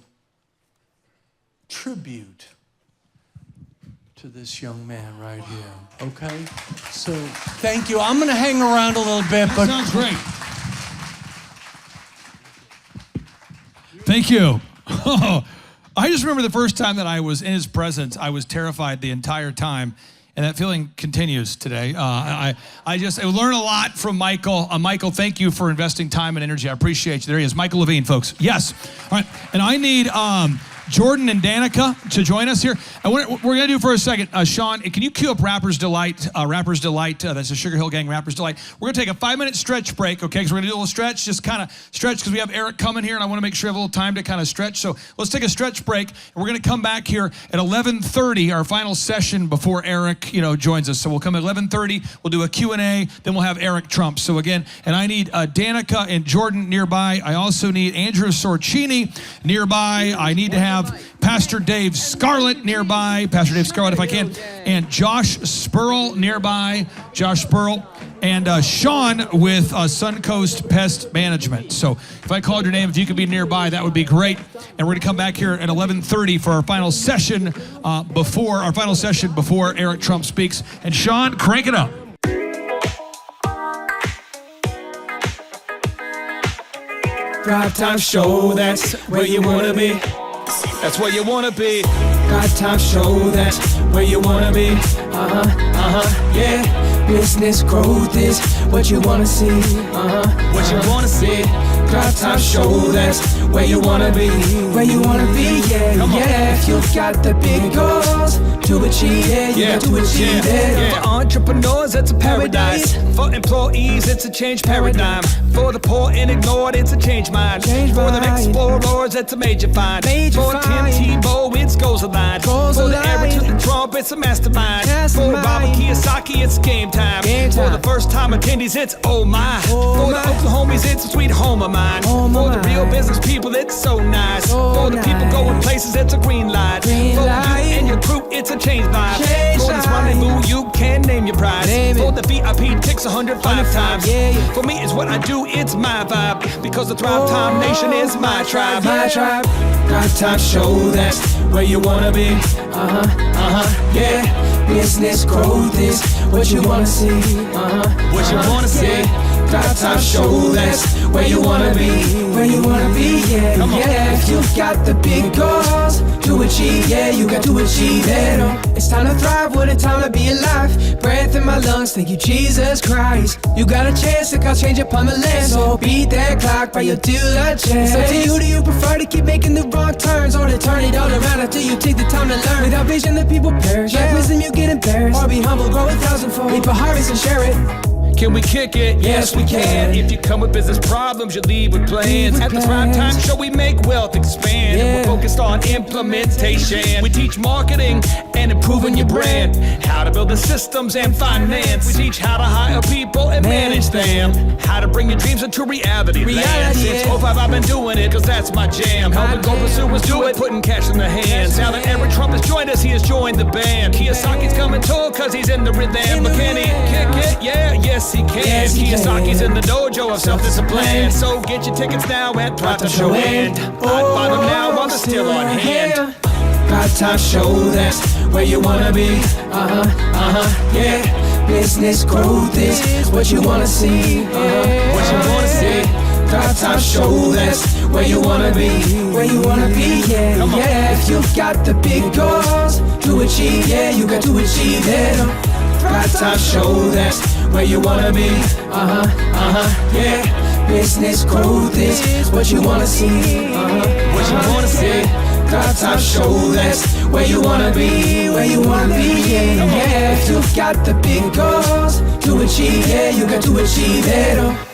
Speaker 5: tribute to this young man right here, okay? So, thank you. I'm going to hang around a little bit, but...
Speaker 4: Sounds great. Thank you. I just remember the first time that I was in his presence, I was terrified the entire time, and that feeling continues today. I learned a lot from Michael. Michael, thank you for investing time and energy. I appreciate you. There he is, Michael Levine, folks. Yes. All right, and I need Jordan and Danica to join us here. And what we're going to do for a second, Sean, can you cue up Rapper's Delight? Rapper's Delight, that's the Sugar Hill Gang, Rapper's Delight. We're going to take a 5-minute stretch break, okay? Because we're going to do a little stretch, just kind of stretch, because we have Eric coming here, and I want to make sure we have a little time to kind of stretch. So let's take a stretch break, and we're going to come back here at 11:30, our final session before Eric, joins us. So we'll come at 11:30, we'll do a Q&A, then we'll have Eric Trump. So again, and I need Danica and Jordan nearby. I also need Andrew Sorcini nearby. I need to have Pastor Dave Scarlett nearby, Pastor Dave Scarlett if I can, and Josh Spurl nearby, Josh Spurl, and Sean with Suncoast Pest Management. So if I called your name, if you could be nearby, that would be great. And we're going to come back here at 11:30 for our final session before Eric Trump speaks. And Sean, crank it up.
Speaker 13: Thrivetime show, that's where you wanna be. That's where you wanna be. Thrivetime show, that's where you wanna be. Yeah. Business growth is what you wanna see. What you wanna see. Thrivetime show, that's where you wanna be. Where you wanna be, yeah, yeah. If you've got the big goals, to achieve. Yeah, you got to achieve it. For entrepreneurs, it's a paradise. For employees, it's a change paradigm. For the poor and ignored, it's a change mind. For the explorers, it's a major find. For Tim Tebow, it's goals aligned. For the era to the Trump, it's a mastermind. For Robert Kiyosaki, it's game time. For the first time attendees, it's oh my. For the Oklahomies, it's a sweet home of mine. For the real business people, it's so nice. For the people going places, it's a green light. For you and your crew, it's a change vibe. For this rendezvous, you can name your prize. For the VIP, ticks 105 times. For me, it's what I do, it's my vibe. Because the Thrivetime Nation is my tribe. My tribe. Thrivetime show, that's where you wanna be. Yeah. Business growth is what you wanna see. What you wanna see. Thrivetime show, that's where you wanna be. Where you wanna be, yeah. Yeah, if you got the big goals to achieve, yeah, you got to achieve it. It's time to thrive, what a time to be alive. Breath in my lungs, thank you, Jesus Christ. You got a chance to cause change upon the land. So beat that clock by your diligence. It's up to you, do you prefer to keep making the wrong turns, or to turn it all around after you take the time to learn? Without vision, the people perish. Lack wisdom, you get embarrassed. Or be humble, grow 1,000-fold. Reap a harvest and share it. Can we kick it? Yes, we can. If you come with business problems, you leave with plans. At the Thrivetime Show, we make wealth expand. And we're focused on implementation. We teach marketing and improving your brand. How to build the systems and finance. We teach how to hire people and manage them. How to bring your dreams into reality land. Since 05, I've been doing it, cause that's my jam. Helping goal pursuers do it, putting cash in their hands. Now that Eric Trump has joined us, he has joined the band. Kiyosaki's coming too, cause he's in the rhythm. But can he kick it? Yeah, yes he can. Kiyosaki's in the dojo of self-discipline. So get your tickets now at Thrivetime Show and I'd buy them now while they're still on hand. Thrivetime Show, that's where you wanna be. Yeah. Business growth is what you wanna see. What you wanna see. Thrivetime Show, that's where you wanna be. Where you wanna be, yeah, yeah. If you got the big goals to achieve, yeah, you got to achieve it. Thrivetime Show, that's where you wanna be. Yeah. Business growth is what you wanna see. What you wanna see. Thrivetime Show, that's where you wanna be. Where you wanna be, yeah, yeah. If you got the big goals to achieve, yeah, you got to achieve it.